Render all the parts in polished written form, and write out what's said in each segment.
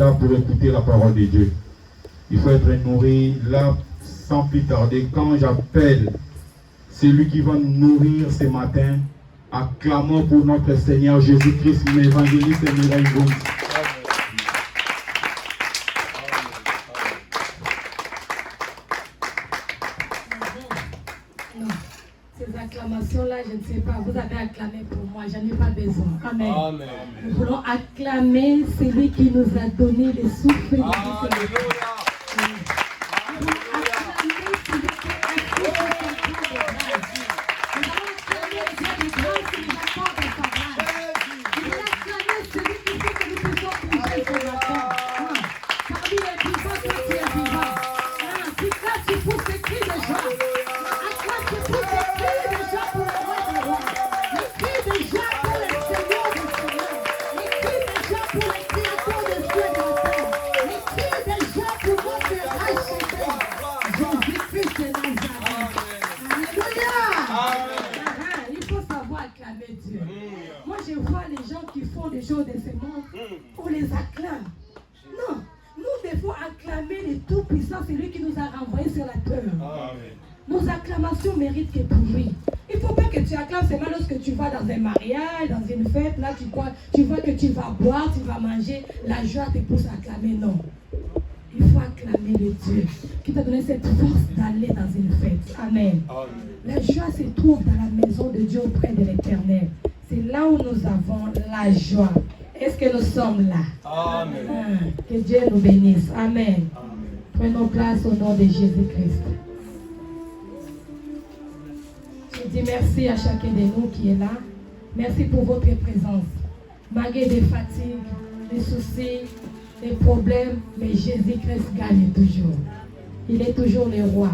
là pour écouter la parole de Dieu. Il faut être nourri là sans plus tarder. Quand j'appelle celui qui va nous nourrir ce matin, acclamons pour notre Seigneur Jésus-Christ, l'évangéliste Mireille Gomes. Ces acclamations-là, je ne sais pas, vous avez acclamé pour moi, j'en ai pas besoin. Amen. Amen. Nous voulons acclamer celui qui nous a donné les souffles. Alléluia. Des choses de ce monde, on les acclame. Non, nous devons acclamer le Tout-Puissant, celui qui nous a renvoyés sur la terre. Amen. Nos acclamations méritent que pour lui. Il ne faut pas que tu acclames seulement lorsque tu vas dans un mariage, dans une fête, là tu vois que tu vas boire, tu vas manger, la joie te pousse à acclamer. Non. Il faut acclamer le Dieu qui t'a donné cette force d'aller dans une fête. Amen. Amen. La joie se trouve dans la maison de Dieu auprès de l'Éternel. C'est là où nous avons la joie. Est-ce que nous sommes là? Amen. Que Dieu nous bénisse. Amen. Amen. Prenons place au nom de Jésus-Christ. Je dis merci à chacun de nous qui est là. Merci pour votre présence. Malgré des fatigues, des soucis, des problèmes, mais Jésus-Christ gagne toujours. Il est toujours le roi.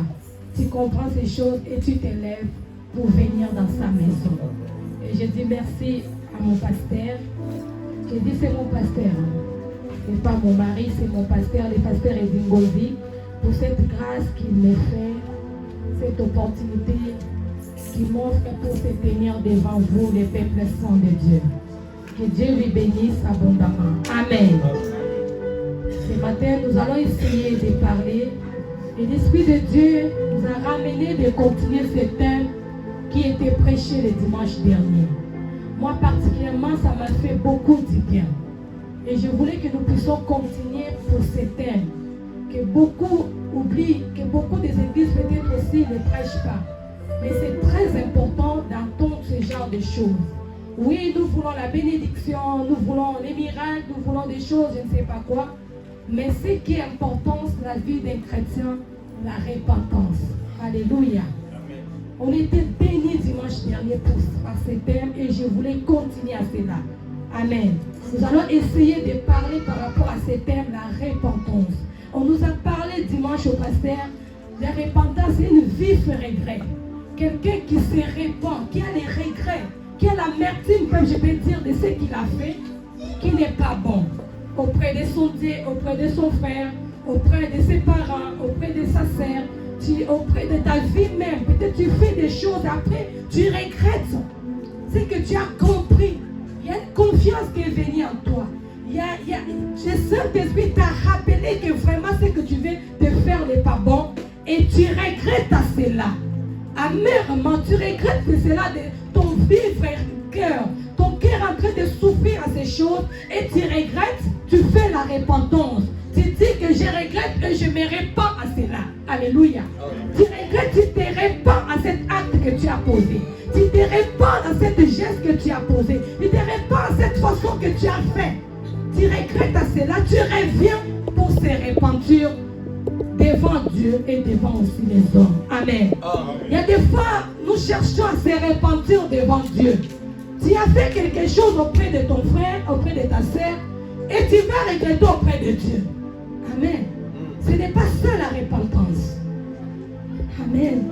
Tu comprends ces choses et tu t'élèves pour venir dans sa maison. Et je dis merci à mon pasteur. Je dis c'est mon pasteur. Et pas mon mari, c'est mon pasteur, le pasteur Edingozi, pour cette grâce qu'il me fait, cette opportunité qu'il m'offre pour se tenir devant vous, les peuples saints de Dieu. Que Dieu lui bénisse abondamment. Amen. Ce matin, nous allons essayer de parler. Et l'Esprit de Dieu nous a ramené de continuer ce thème qui était prêché le dimanche dernier. Moi particulièrement, ça m'a fait beaucoup du bien. Et je voulais que nous puissions continuer pour ce thème. Que beaucoup oublient, que beaucoup des églises peut-être aussi ne prêchent pas. Mais c'est très important d'entendre ce genre de choses. Oui, nous voulons la bénédiction, nous voulons les miracles, nous voulons des choses, je ne sais pas quoi. Mais ce qui est important, c'est la vie d'un chrétien, la repentance. Alléluia. On était bénis dimanche dernier par ce thème et je voulais continuer à cela. Amen. Nous allons essayer de parler par rapport à ce thème, la repentance. On nous a parlé dimanche au pasteur, la repentance, c'est une vif regret. Quelqu'un qui se répand, qui a les regrets, qui a l'amertume, comme je peux dire, de ce qu'il a fait, qui n'est pas bon. Auprès de son Dieu, auprès de son frère, auprès de ses parents, auprès de sa sœur, auprès de ta vie même. Peut-être tu fais des choses, après tu regrettes. C'est que tu as compris. Il y a une confiance qui est venue en toi. Le Saint-Esprit t'a rappelé que vraiment ce que tu veux te faire n'est pas bon. Et tu regrettes à cela. Amèrement, tu regrettes que cela de ton vivre cœur. Ton cœur est en train de souffrir à ces choses. Et tu regrettes, tu fais la repentance. Tu dis que je regrette et je me répands à cela. Alléluia. Tu regrettes, tu te répands à cet acte que tu as posé. Tu te répands à cette geste que tu as posé. Tu te répands à cette façon que tu as fait. Tu regrettes à cela. Tu reviens pour se repentir devant Dieu et devant aussi les hommes. Amen. Il y a des fois, nous cherchons à se repentir devant Dieu. Tu as fait quelque chose auprès de ton frère, auprès de ta sœur, et tu vas regretter auprès de Dieu. Amen. Ce n'est pas ça la repentance. Amen.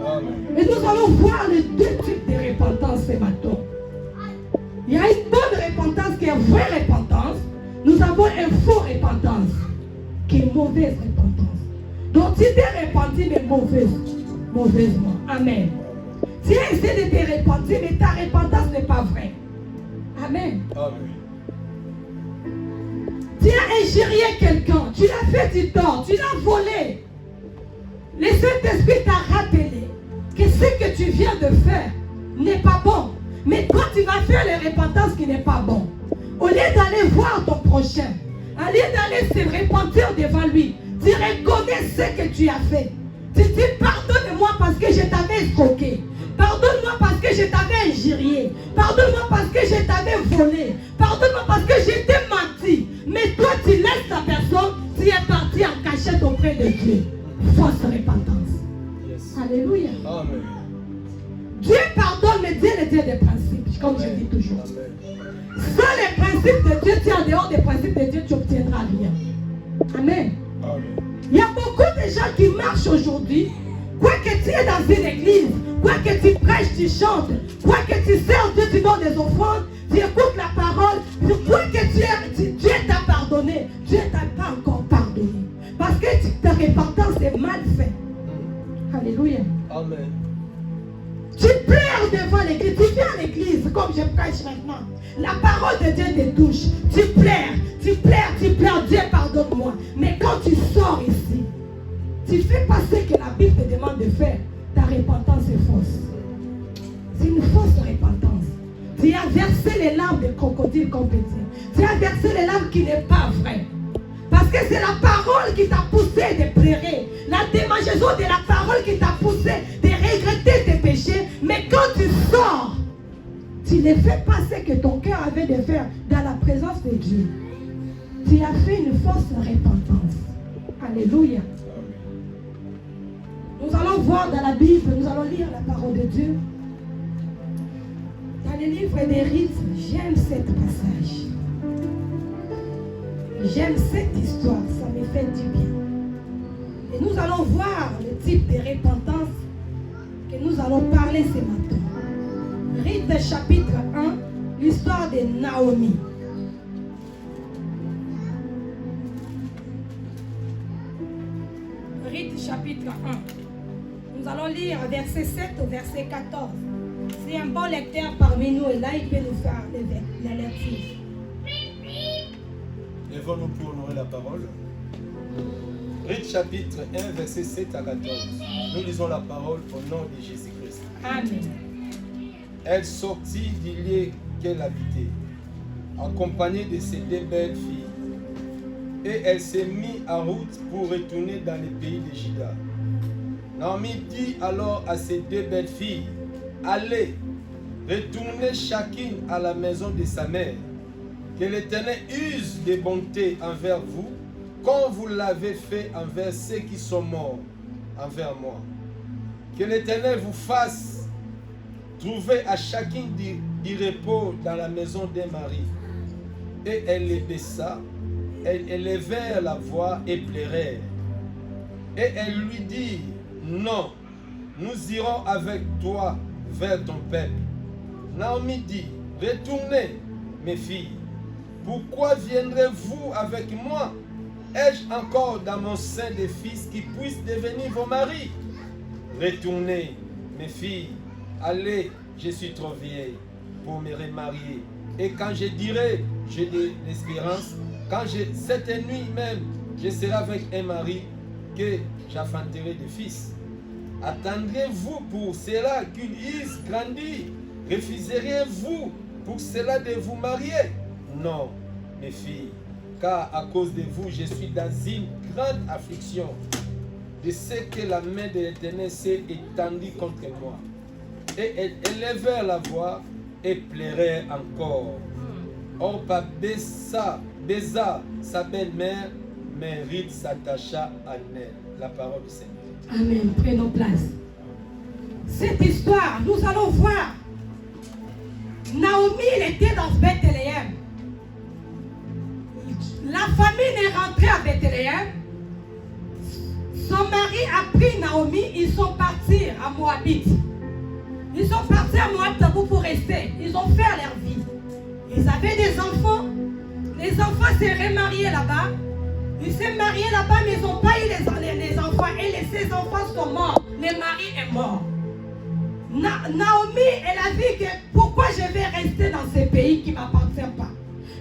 Et nous allons voir les deux types de repentance ce matin. Il y a une bonne repentance qui est vraie repentance. Nous avons une fausse repentance qui est mauvaise repentance. Donc tu t'es repenti mais mauvaisement. Amen. Tu as essayé de te repentir mais ta repentance n'est pas vraie. Amen. Tu as injurié quelqu'un, tu l'as fait du tort, tu l'as volé. Le Saint-Esprit t'a rappelé que ce que tu viens de faire n'est pas bon. Mais toi, tu vas faire les repentances qui n'est pas bon. Au lieu d'aller voir ton prochain, au lieu d'aller se repentir devant lui, tu reconnais ce que tu as fait. Tu dis pardonne-moi parce que je t'avais escroqué. Pardonne-moi parce que je t'avais injurié. Pardonne-moi parce que je t'avais volé. Pardonne-moi parce que je t'ai menti. Mais toi, tu laisses la personne, tu es parti en cachette auprès de Dieu. Fausse repentance. Yes. Alléluia. Amen. Dieu pardonne, mais Dieu est le Dieu des principes, comme je dis toujours. Amen. Sans les principes de Dieu, tu es en dehors des principes de Dieu, tu n'obtiendras rien. Amen. Amen. Il y a beaucoup de gens qui marchent aujourd'hui. Quoi que tu es dans une église, quoi que tu prêches, tu chantes, quoi que tu sers Dieu, tu donnes des offrandes, tu écoutes la parole, quoi que Dieu t'a pardonné, Dieu t'a pas encore pardonné. Parce que ta repentance est mal faite. Alléluia. Amen. Tu pleures devant l'église, tu viens à l'église comme je prêche maintenant. La parole de Dieu te touche. Tu pleures, Dieu pardonne-moi. Mais quand tu sors ici, tu fais pas ce que la Bible te demande de faire. Ta repentance est fausse. C'est une fausse repentance. Tu as versé les larmes de crocodile, comme peut dire. Tu as versé les larmes qui n'est pas vraies. Parce que c'est la parole qui t'a poussé de pleurer. La démangeaison de la parole qui t'a poussé de regretter tes péchés. Mais quand tu sors, tu ne fais pas ce que ton cœur avait de faire dans la présence de Dieu. Tu as fait une fausse repentance. Alléluia. Nous allons voir dans la Bible, nous allons lire la parole de Dieu. Dans le livre des Rites, j'aime cette passage. J'aime cette histoire, ça me fait du bien. Et nous allons voir le type de repentance que nous allons parler ce matin. Rite chapitre 1, l'histoire de Naomi. Rite chapitre 1. Nous allons lire verset 7 au verset 14. Si un bon lecteur parmi nous est là, il peut nous faire la lecture. Lèvons-nous pour honorer la parole. Rite chapitre 1, verset 7 à 14. Nous lisons la parole au nom de Jésus-Christ. Amen. Elle sortit du lieu qu'elle habitait, accompagnée de ses deux belles filles. Et elle s'est mise en route pour retourner dans le pays de Juda. Naomi dit alors à ses deux belles filles, allez, retournez chacune à la maison de sa mère. Que l'Éternel use de bonté envers vous, comme vous l'avez fait envers ceux qui sont morts envers moi. Que l'Éternel vous fasse trouver à chacune du repos dans la maison d'un mari. Et elle les baissa, elle élevèrent la voix et pleurèrent. Et elle lui dit, non, nous irons avec toi vers ton peuple. Naomi dit, retournez, mes filles. Pourquoi viendrez-vous avec moi? Ai-je encore dans mon sein des fils qui puissent devenir vos maris? Retournez, mes filles. Allez, je suis trop vieille pour me remarier. Et quand je dirai, j'ai de l'espérance, cette nuit même, je serai avec un mari que j'enfanterai des fils. Attendrez-vous pour cela qu'il use grandi? Refuseriez-vous pour cela de vous marier? Non, mes filles, car à cause de vous, je suis dans une grande affliction de ce que la main de l'Éternel s'est étendue contre moi. Et elles élevèrent la voix et pleurèrent encore. Orpa baisa sa belle-mère, mais Ruth s'attacha à elle. La parole du Seigneur. Amen. Prenons place. Cette histoire, nous allons voir. Naomi, elle était dans Bethléem. La famille est rentrée à Bethléem. Son mari a pris Naomi. Ils sont partis à Moabit. Ils sont partis à Moabit pour rester. Ils ont fait leur vie. Ils avaient des enfants. Les enfants s'est remariés là-bas. Ils s'est mariés là-bas, mais ils n'ont pas eu les enfants. Et ces enfants sont morts. Le mari est mort. Naomi, elle a dit que pourquoi je vais rester dans ce pays qui ne m'appartient pas.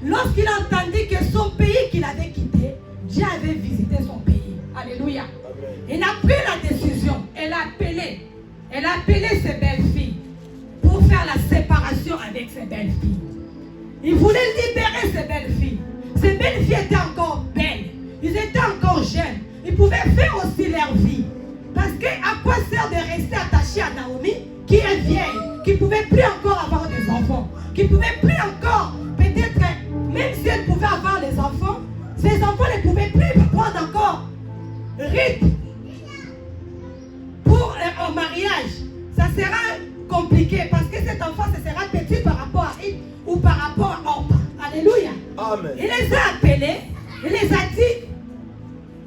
Lorsqu'il a entendu que son pays qu'il avait quitté, Dieu avait visité son pays. Alléluia. Il a pris la décision. Elle a appelé ses belles-filles pour faire la séparation avec ses belles-filles. Il voulait libérer ses belles-filles. Ces belles-filles étaient encore belles. Ils étaient encore jeunes. Ils pouvaient faire aussi leur vie. Parce que à quoi sert de rester attaché à Naomi, qui est vieille, qui ne pouvait plus encore avoir des enfants, qui ne pouvait plus encore, peut-être, même si elle pouvait avoir des enfants, ses enfants ne pouvaient plus prendre encore rythme pour un mariage. Ça sera compliqué parce que cet enfant, ce sera petit par rapport à Ryth ou par rapport à Orpa. Alléluia. Amen. Il les a appelés, il les a dit,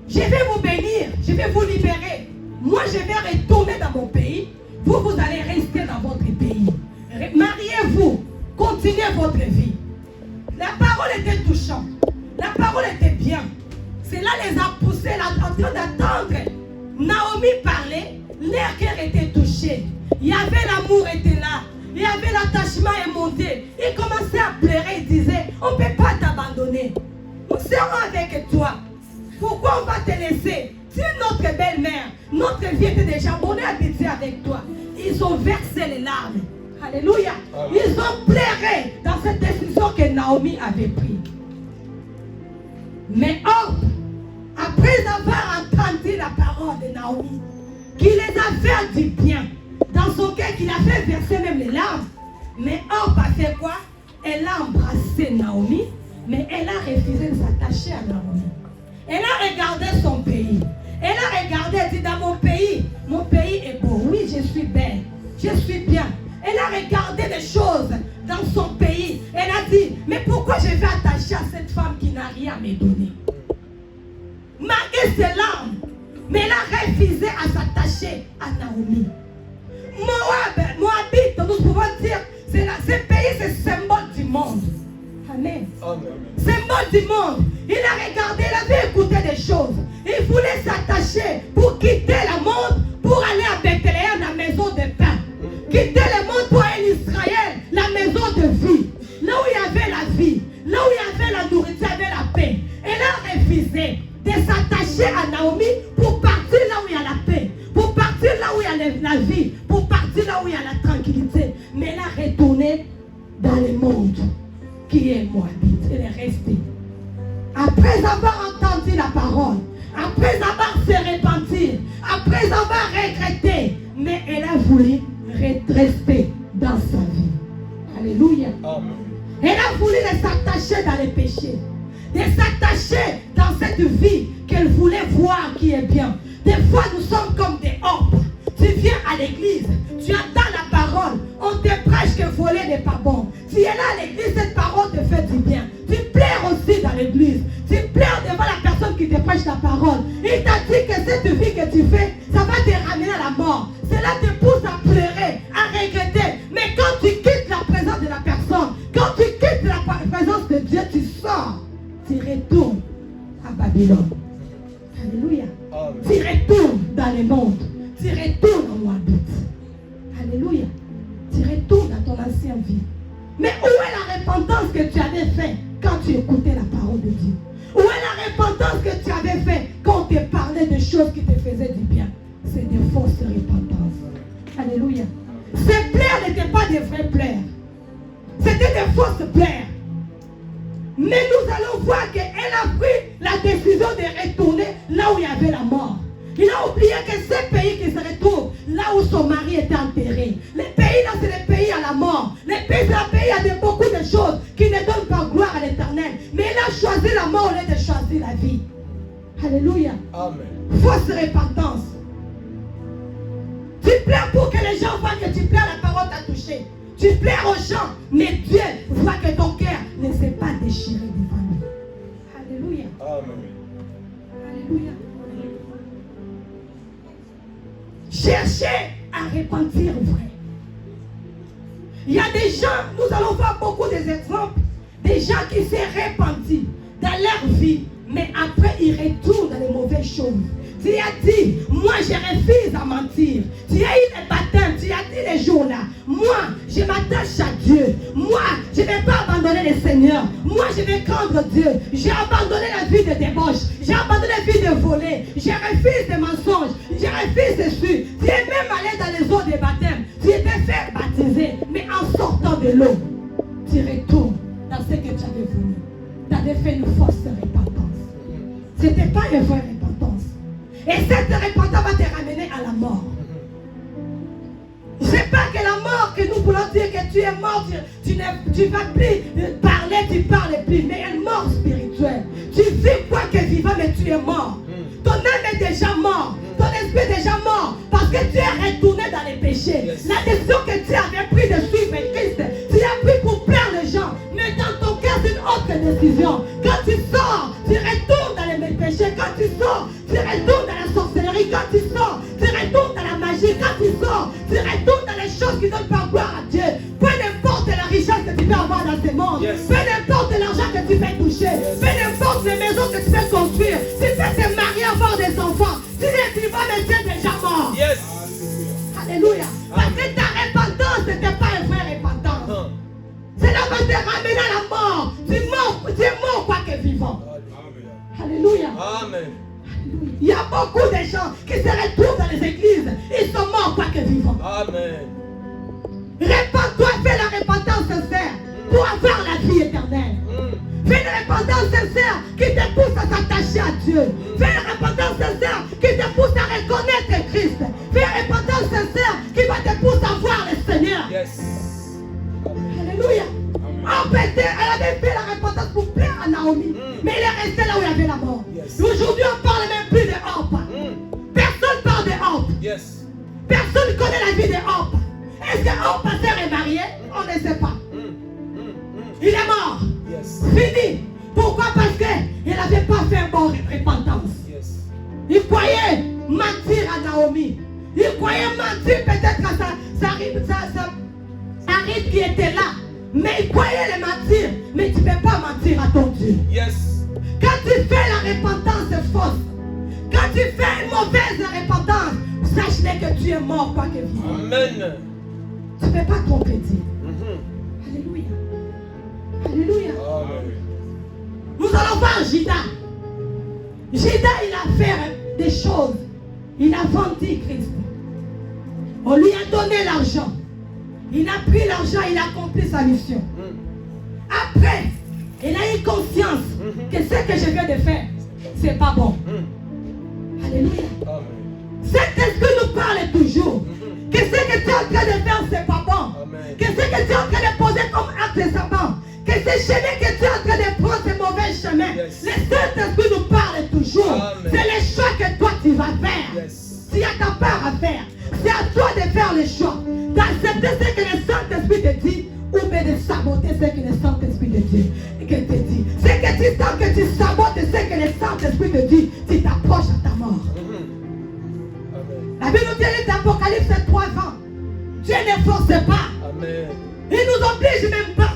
je vais vous bénir, je vais vous libérer. Moi, je vais retourner dans mon pays. Vous, vous allez rester dans votre pays. Mariez-vous, continuez votre vie. La parole était touchante. La parole était bien. Cela les a poussés en train d'attendre. Naomi parlait, leur cœur était touché. Il y avait l'amour était là. Il y avait l'attachement est monté. Il commençait à pleurer. Il disait, on ne peut pas t'abandonner. Nous serons avec toi. Pourquoi on va te laisser? Tu es notre belle-mère. Notre vie était déjà bonne habituée avec toi. Ils ont versé les larmes. Alléluia. Amen. Ils ont pleuré dans cette décision que Naomi avait prise. Mais après avoir entendu la parole de Naomi, qui les a fait du bien, dans son cœur, qu'il a fait verser même les larmes, mais Orpa a fait quoi? Elle a embrassé Naomi, mais elle a refusé de s'attacher à Naomi. Elle a regardé son pays. Elle a regardé, elle dit, dans mon pays est beau. Oui, je suis belle. Je suis bien. Elle a regardé des choses dans son pays. Elle a dit, mais pourquoi je vais attacher à cette femme qui n'a rien à me donner? Malgré ses larmes, mais elle a refusé à s'attacher à Naomi. Moabite, nous pouvons dire, ce pays, c'est symbole du monde. Amen. Symbole du monde. Il a regardé, il avait écouté des choses. Il voulait s'attacher pour quitter le monde, pour aller à Bethléem, la maison de pain. Quitter le monde pour aller à Israël, la maison de vie. Là où il y avait la vie, là où il y avait la nourriture, il y avait la paix. Elle a refusé de s'attacher à Naomi pour partir là où il y a la paix, pour partir là où il y a la vie, pour partir là où il y a la tranquillité. Mais elle a retourné dans le monde qui est Moabite. Elle est restée. Après avoir entendu la parole, après avoir se repentir, après avoir regretté, mais elle a voulu rester dans sa vie. Alléluia. Amen. Elle a voulu s'attacher dans les péchés, de s'attacher dans cette vie qu'elle voulait voir qui est bien. Des fois, nous sommes comme des Orpes. Tu viens à l'église, tu entends la parole, on te prêche que voler n'est pas bon. Tu es là à l'église, cette parole te fait du bien. Tu pleures aussi dans l'église. Tu pleures devant la personne qui te prêche la parole. Il t'a dit que cette vie que tu fais, ça va te ramener à la mort. Cela te pousse à pleurer, à regretter. Mais quand tu quittes la présence de la personne, quand tu quittes la présence de Dieu, tu sors. Tu retournes à Babylone. Alléluia. Amen. Tu retournes dans le monde. Tu retournes en Moabite. Alléluia. Tu retournes à ton ancienne vie. Mais où est la repentance que tu avais faite quand tu écoutais la parole de Dieu? Où est la repentance que tu avais faite quand on te parlait de choses qui te faisaient du bien? C'est des fausses repentances. Alléluia. Ces pleurs n'étaient pas des vrais pleurs. C'était des fausses pleurs. Mais nous allons voir qu'elle a pris la décision de retourner là où il y avait la mort. Il a oublié que ce pays qui se retrouve là où son mari était enterré. Les pays là, c'est les pays à la mort. Les pays, c'est un pays, il y a beaucoup de choses qui ne donnent pas gloire à l'Éternel. Mais il a choisi la mort au lieu de choisir la vie. Alléluia. Amen. Fausse repentance. Tu pleures pour que les gens voient que tu pleures, la parole t'a touché. Tu pleures aux gens, mais Dieu voit que ton cœur ne s'est pas déchiré devant lui. Alléluia. Amen. Alléluia. Cherchez à repentir vrai. Il y a des gens, nous allons voir beaucoup d'exemples, des gens qui s'est repentis dans leur vie, mais après ils retournent dans les mauvaises choses. Tu as dit, moi je refuse à mentir. Tu as eu les baptêmes, tu as dit les jours là. Moi, je m'attache à Dieu. Moi, je ne vais pas abandonner le Seigneur. Moi, je vais craindre Dieu. J'ai abandonné la vie de débauche. J'ai abandonné la vie de voler. Je refuse des mensonges. Je refuse de suivre. Tu es même allé dans les eaux des baptêmes. Tu étais fait baptiser. Mais en sortant de l'eau, tu retournes dans ce que tu avais voulu. Tu avais fait une fausse repentance. Ce n'était pas une vraie repentance. Et cette repentance va te ramener à la mort. Ce n'est pas que la mort que nous voulons dire que tu es mort, tu ne vas plus parler, tu ne parles plus, mais une mort spirituelle. Tu vis quoi que vivant, mais tu es mort. Ton âme est déjà mort, ton esprit est déjà mort, parce que tu es retourné dans les péchés. La décision que tu avais prise de suivre Christ, tu l'as pris pour plaire les gens, mais dans ton cœur c'est une autre décision. Quand tu sors, tu retournes dans les péchés. Quand tu sors, tu retournes dans la sorcellerie. Quand tu sors, tu retournes dans la magie. Quand tu sors, tu retournes dans les choses qui donnent pas gloire à Dieu. Peu importe la richesse que tu peux avoir dans ce monde, peu importe l'argent que tu peux toucher, peu importe les maisons que tu peux construire, tu peux te marier, avoir des enfants, tu es vivant mais tu es déjà mort. Alléluia. Parce que ta repentance n'était pas une vraie repentance. C'est là qu'on te ramène à la mort. Tu es mort quoi que vivant. Alléluia. Amen. Il y a beaucoup de gens qui se retrouvent dans les églises. Ils sont morts quoi que vivants. Amen. Répands-toi, fais la repentance sincère pour avoir la vie éternelle. Fais une repentance sincère qui te pousse à t'attacher à Dieu. Fais une repentance sincère qui te pousse à reconnaître Christ. Fais une repentance sincère qui va te pousser à voir le Seigneur. Alléluia. Elle avait fait la repentance pour plaire à Naomi. Mais il est resté là où il y avait la mort. Aujourd'hui, on ne parle même plus de Orpa. Personne parle de Orpa. Personne ne connaît la vie de Orpa. Est-ce que Orpa s'est remarié? On ne sait pas. Il est mort. Fini. Pourquoi? Parce qu'il n'avait pas fait une bonne repentance. Il croyait mentir à Naomi. Il croyait mentir peut-être à sa rite qui était là. Mais il croyait le mentir. Mais tu ne peux pas mentir à ton Dieu. Quand tu fais la repentance fausse, quand tu fais une mauvaise repentance, sache-le que tu es mort quoi que vivant. Amen. Tu ne peux pas tromper Dieu. Alléluia. Alléluia. Amen. Nous allons voir Judas. Judas, il a fait des choses. Il a vendu Christ. On lui a donné l'argent. Il a pris l'argent, il a accompli sa mission. Après, il a eu conscience que ce que je viens de faire, c'est pas bon. Alléluia. Cet esprit nous parle toujours. Que ce que tu es en train de faire, c'est pas bon. Que ce que tu es en train de poser comme acte de Satan, que ce chemin que tu es en train de prendre, c'est mauvais chemin. Le Saint-Esprit nous parle toujours. C'est le choix que toi tu vas faire. Tu as ta part à faire. C'est à toi de faire le choix. D'accepter ce que le Saint-Esprit te dit ou bien de saboter ce que le Saint-Esprit te dit. C'est que tu sens que tu sabotes ce que le Saint-Esprit te dit, tu t'approches à ta mort. La Bible nous dit dans l'Apocalypse 3 ans. Dieu ne force pas. Amen. Il nous oblige même pas.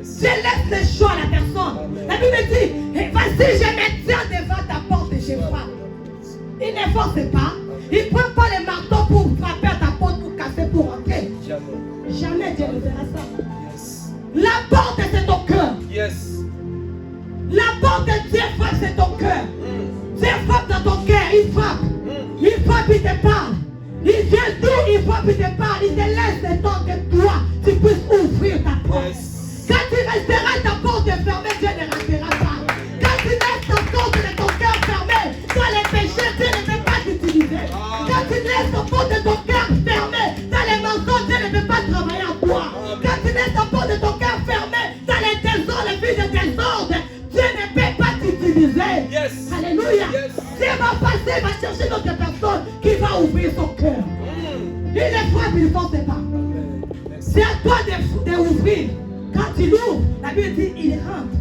Dieu laisse le choix à la personne. La Bible dit, vas-y, je me tiens devant ta porte et je frappe. Il ne force pas. Il ne prend pas le marteau pour frapper à ta porte, pour casser, pour rentrer. Jamais Dieu ne fera ça. La porte, c'est ton cœur. La porte de Dieu frappe, c'est ton cœur. Dieu frappe dans ton cœur, il frappe. Il frappe, il te parle. Il vient d'où, il frappe, il te parle. Il te laisse le temps que toi, tu puisses ouvrir ta porte. Quand tu resteras ta porte fermée, Dieu ne restera pas. Quand tu laisses ta porte de ton cœur fermée, dans les péchés, Dieu ne veut pas t'utiliser. Quand tu laisses ta porte de ton cœur fermée, dans les mensonges, Dieu ne veut pas travailler en toi. Quand tu laisses ta porte de ton cœur fermée, dans les désordres, les vies de désordre, Dieu ne peut pas t'utiliser. Alléluia. Dieu va passer, va chercher d'autres personnes qui va ouvrir son cœur. Il ne frappe, il ne force pas. C'est à toi d'ouvrir. Quand tu l'ouvres, la Bible dit, il rentre.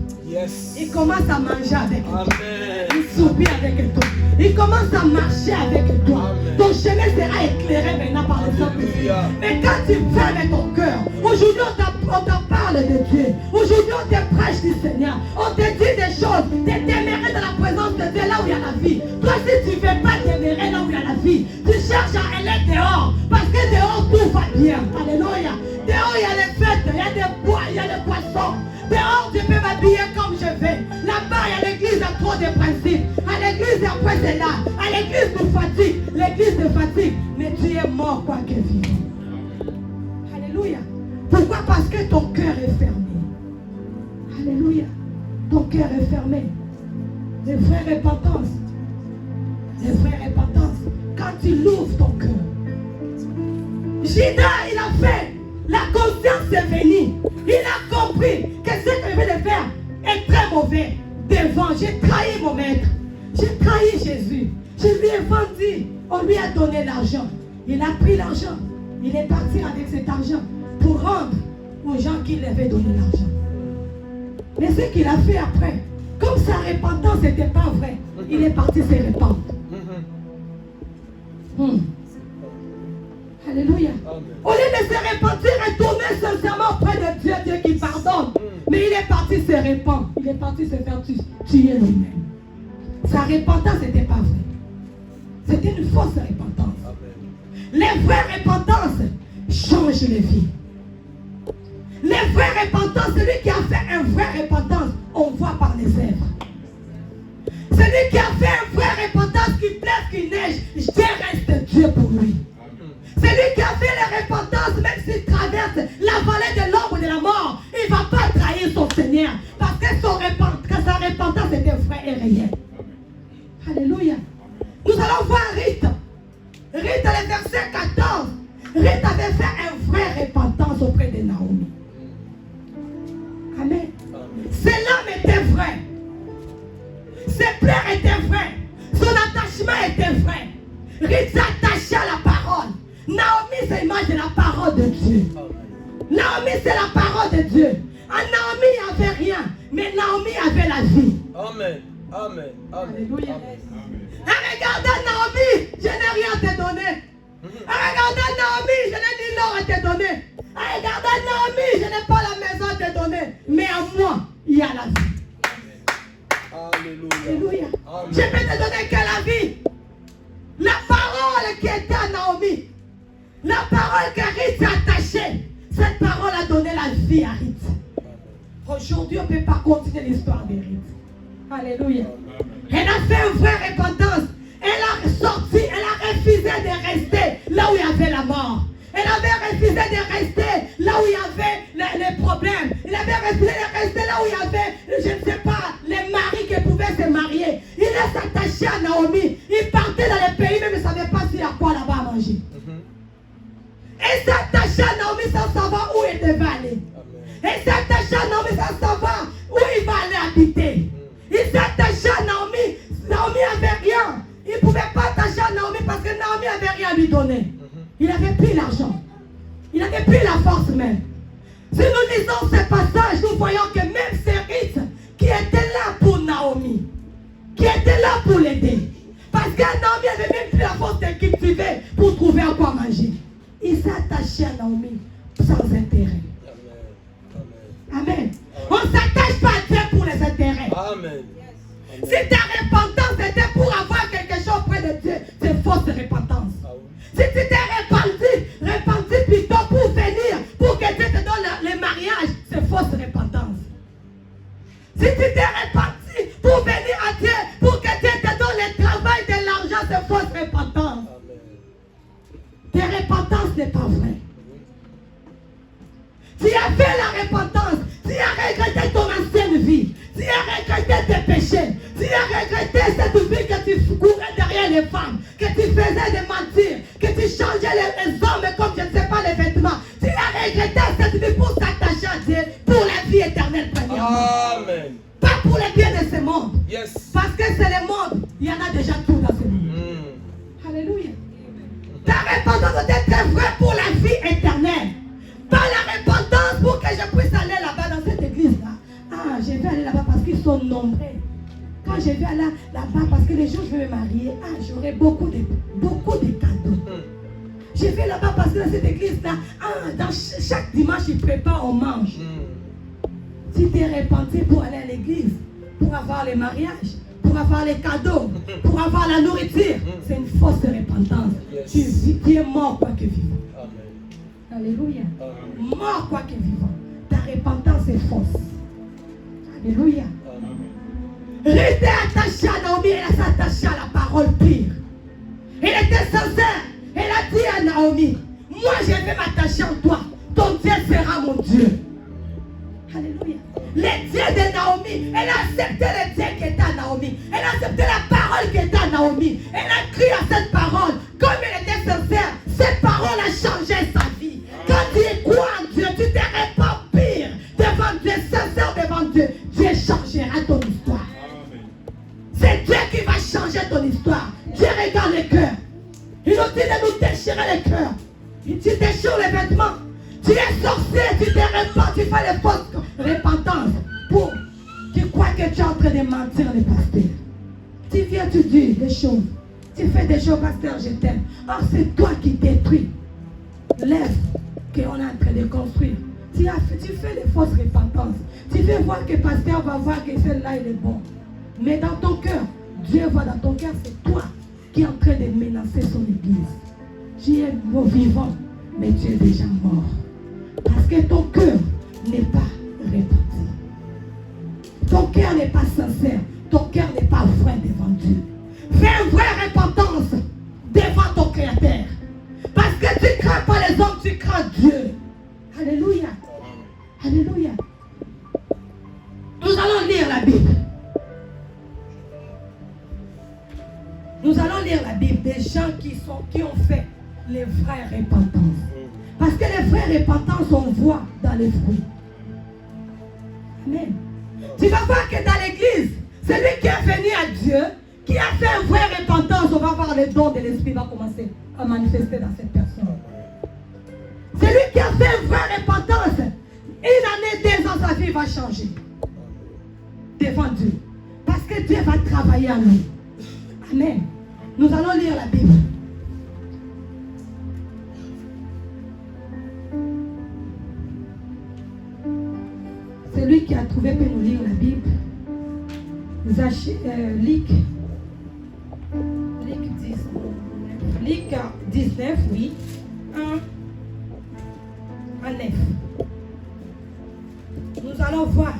Il commence à manger avec toi. Il s'oublie avec toi. Il commence à marcher avec toi. Ton chemin sera éclairé maintenant par le Saint-Esprit. Mais quand tu fermes ton cœur, aujourd'hui on t'en parle de Dieu. Aujourd'hui on te prêche du Seigneur. On te dit des choses. Tu t'aimerais dans la présence de Dieu là où il y a la vie. Toi si tu ne veux pas demeurer là où il y a la vie. Tu cherches à aller dehors parce que dehors tout va bien. Alléluia. Dehors il y a les fêtes, il y a des bois, il y a les poissons. Dehors je peux m'habiller comme je veux. Là-bas il y a l'église a trop de principes. À l'église après c'est là. À l'église nous fatigue. L'église te fatigue. Mais tu es mort quoi que vivant. Alléluia. Pourquoi? Parce que ton cœur est fermé. Alléluia. Ton cœur est fermé. Les vraies repentances. Les vraies repentances. Quand tu l'ouvres ton cœur. Judas, il a fait. La conscience est venue. Il a compris que ce qu'il veut faire est très mauvais. Devant, j'ai trahi mon maître. J'ai trahi Jésus. Je lui ai vendu. On lui a donné l'argent. Il a pris l'argent. Il est parti avec cet argent pour rendre aux gens qui lui avaient donné l'argent. Mais ce qu'il a fait après, comme sa repentance n'était pas vraie, il est parti se répandre. Alléluia. Au lieu de se repentir et tourner sincèrement auprès de Dieu, Dieu qui pardonne, mais il est parti se répandre. Il est parti se faire tuer lui-même. Sa repentance n'était pas vraie. C'était une fausse repentance. Les vraies repentances changent les vies. Les vraies repentances, celui qui a fait une vraie repentance, on voit par les œuvres. Celui qui a fait une vraie repentance, qui pleuve, qui neige, Dieu reste Dieu pour lui. Celui qui a fait la repentance, même s'il traverse la vallée de l'ombre de la mort, il ne va pas trahir son Seigneur. Parce que sa repentance était vraie et réelle. Alléluia. Nous allons voir Rite. Rite, le verset 14. Rite avait fait une vraie repentance auprès de Naomi. Amen. Ses larmes étaient vraies. Ses pleurs étaient vraies. Son attachement était vrai. Rite s'attachait à la parole. Naomi, c'est l'image de la parole de Dieu. Naomi, c'est la parole de Dieu. Naomi n'avait rien, mais Naomi avait la vie. Amen. Amen. Amen. Alléluia. Amen. Regardez Naomi, je n'ai rien à te donner. Regardez Naomi, je n'ai ni l'or à te donner. Regardez Naomi, je n'ai pas la maison à te donner. Mais à moi, il y a la vie. Alléluia. Alléluia. Amen. Je peux te donner que la vie. La parole qui était à Naomi. La parole que Rite s'est attachée. Cette parole a donné la vie à Rite. Aujourd'hui, on ne peut pas continuer l'histoire de Rite. Alléluia. Elle a fait une vraie repentance. Elle a sorti, elle a refusé de rester là où il y avait la mort. Elle avait refusé de rester là où il y avait les problèmes. Elle avait refusé de rester là où il y avait, je ne sais pas, les maris qui pouvaient se marier. Il est attaché à Naomi. Il partait dans les pays, mais il ne savait pas s'il y a quoi là-bas à manger. Elle s'attachait à Naomi sans savoir où elle devait aller. Elle s'attachait à Naomi sans savoir où il va aller habiter. Il s'attachait à Naomi. Naomi n'avait rien. Il ne pouvait pas attacher à Naomi parce que Naomi n'avait rien à lui donner. Il n'avait plus l'argent. Il n'avait plus la force même. Si nous lisons ce passage, nous voyons que même ces Rite qui étaient là pour Naomi, qui étaient là pour l'aider. Parce que Naomi n'avait même plus la force de cultiver pour trouver à quoi manger. Il s'est attaché à Naomi sans intérêt. Amen. Amen. On ne s'attache pas à Dieu pour les intérêts. Amen. Si ta repentance était pour avoir quelque chose auprès de Dieu, c'est fausse repentance. Si tu t'es repenti plutôt pour venir, pour que Dieu te donne le mariage, c'est fausse repentance. Si tu t'es repenti pour venir à Dieu, pour que Dieu te donne le travail, de l'argent, c'est fausse repentance. Ta repentance n'est pas vraie. Tu as fait la repentance, tu as regretté ton ancienne vie, tu as regretté tes péchés, tu as regretté cette vie que tu courais derrière les femmes, que tu faisais des mentirs, que tu changeais les hommes comme je ne sais pas les vêtements. Tu as regretté cette vie pour s'attacher à Dieu, pour la vie éternelle premièrement. Amen. Pas pour les biens de ce monde. Yes. Parce que c'est le monde, il y en a déjà tout dans ce monde. Alléluia. Ta repentance doit être vraie pour la vie éternelle. Pas la repentance pour que je puisse aller là-bas dans cette église-là. Ah, je vais aller là-bas parce qu'ils sont nombreux. Quand je vais aller là-bas parce que les jours où je vais me marier, j'aurai beaucoup de cadeaux. Je vais là-bas parce que dans cette église-là, dans chaque dimanche, ils préparent, on mange. Si tu es repenti pour aller à l'église, pour avoir le mariage, pour avoir les cadeaux, pour avoir la nourriture. C'est une fausse repentance. Yes. Tu es mort quoi que vivant. Amen. Alléluia. Amen. Mort quoi que vivant. Ta repentance est fausse. Alléluia. Amen. Restez attaché à Naomi, elle s'est attachée à la parole pire. Elle était sincère. Elle a dit à Naomi, moi je vais m'attacher en toi. Ton Dieu sera mon Dieu. Alléluia. Les dieux de Naomi, elle a accepté les dieux qui étaient à Naomi. Elle a accepté la parole qui était à Naomi. Elle a cru à cette parole. Comme elle était sincère, cette parole a changé sa vie. Quand tu y crois en Dieu, tu te répands pire devant Dieu, sincère devant Dieu. Dieu changera ton histoire. C'est Dieu qui va changer ton histoire. Dieu regarde le cœur. Il nous dit de nous déchirer le cœur. Tu déchires les vêtements. Tu es sorcier, tu te répands, tu fais les fausses repentances. Pour tu crois que tu es en train de mentir les pasteurs. Tu viens, tu dis des choses. Tu fais des choses, pasteur, je t'aime. Or, c'est toi qui détruis l'œuvre qu'on est en train de construire. Tu fais des fausses repentances. Tu veux voir que pasteur va voir que celle-là, il est bon. Mais dans ton cœur, Dieu voit dans ton cœur, c'est toi qui est en train de menacer son église. Tu es mort vivant, mais tu es déjà mort. Parce que ton cœur n'est pas repenti. Ton cœur n'est pas sincère. Ton cœur n'est pas vrai devant Dieu. Fais une vraie repentance devant ton Créateur. Parce que tu ne crains pas les hommes, tu crains Dieu. Alléluia. Alléluia. Nous allons lire la Bible. Nous allons lire la Bible des gens qui ont fait les vraies repentances. Parce que les vraies repentances, on voit dans les fruits. Amen. Tu vas voir que dans l'église, celui qui est venu à Dieu, qui a fait une vraie repentance, on va voir le don de l'esprit va commencer à manifester dans cette personne. Celui qui a fait une vraie repentance, une année, 2 ans, sa vie va changer. Devant Dieu. Parce que Dieu va travailler en nous. Amen. Nous allons lire la Bible. Celui qui a trouvé peut nous lire la Bible. Luc 19, oui. 1 à 9. Nous allons voir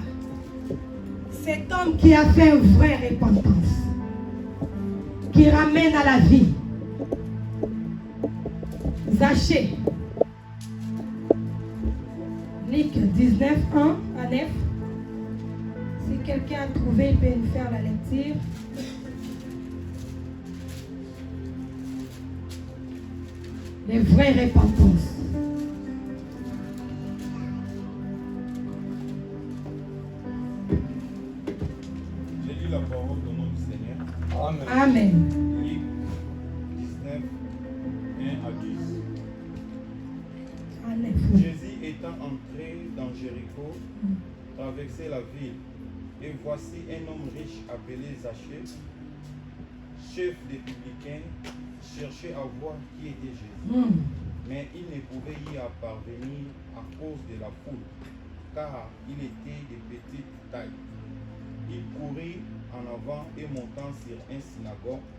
cet homme qui a fait une vraie repentance, qui ramène à la vie. Zachée. Luc 19, 1 à 9. Si quelqu'un a trouvé, il peut nous faire la lecture. Les vraies repentances. J'ai lu la parole au nom du Seigneur. Amen. Amen. Luc 19, 1 à 10. À 9. Jésus étant entré dans Jéricho, traversait la ville, et voici un homme riche appelé Zachée, chef des publicains, cherchait à voir qui était Jésus. Mais il ne pouvait y parvenir à cause de la foule, car il était de petite taille. Il courit en avant et montant sur un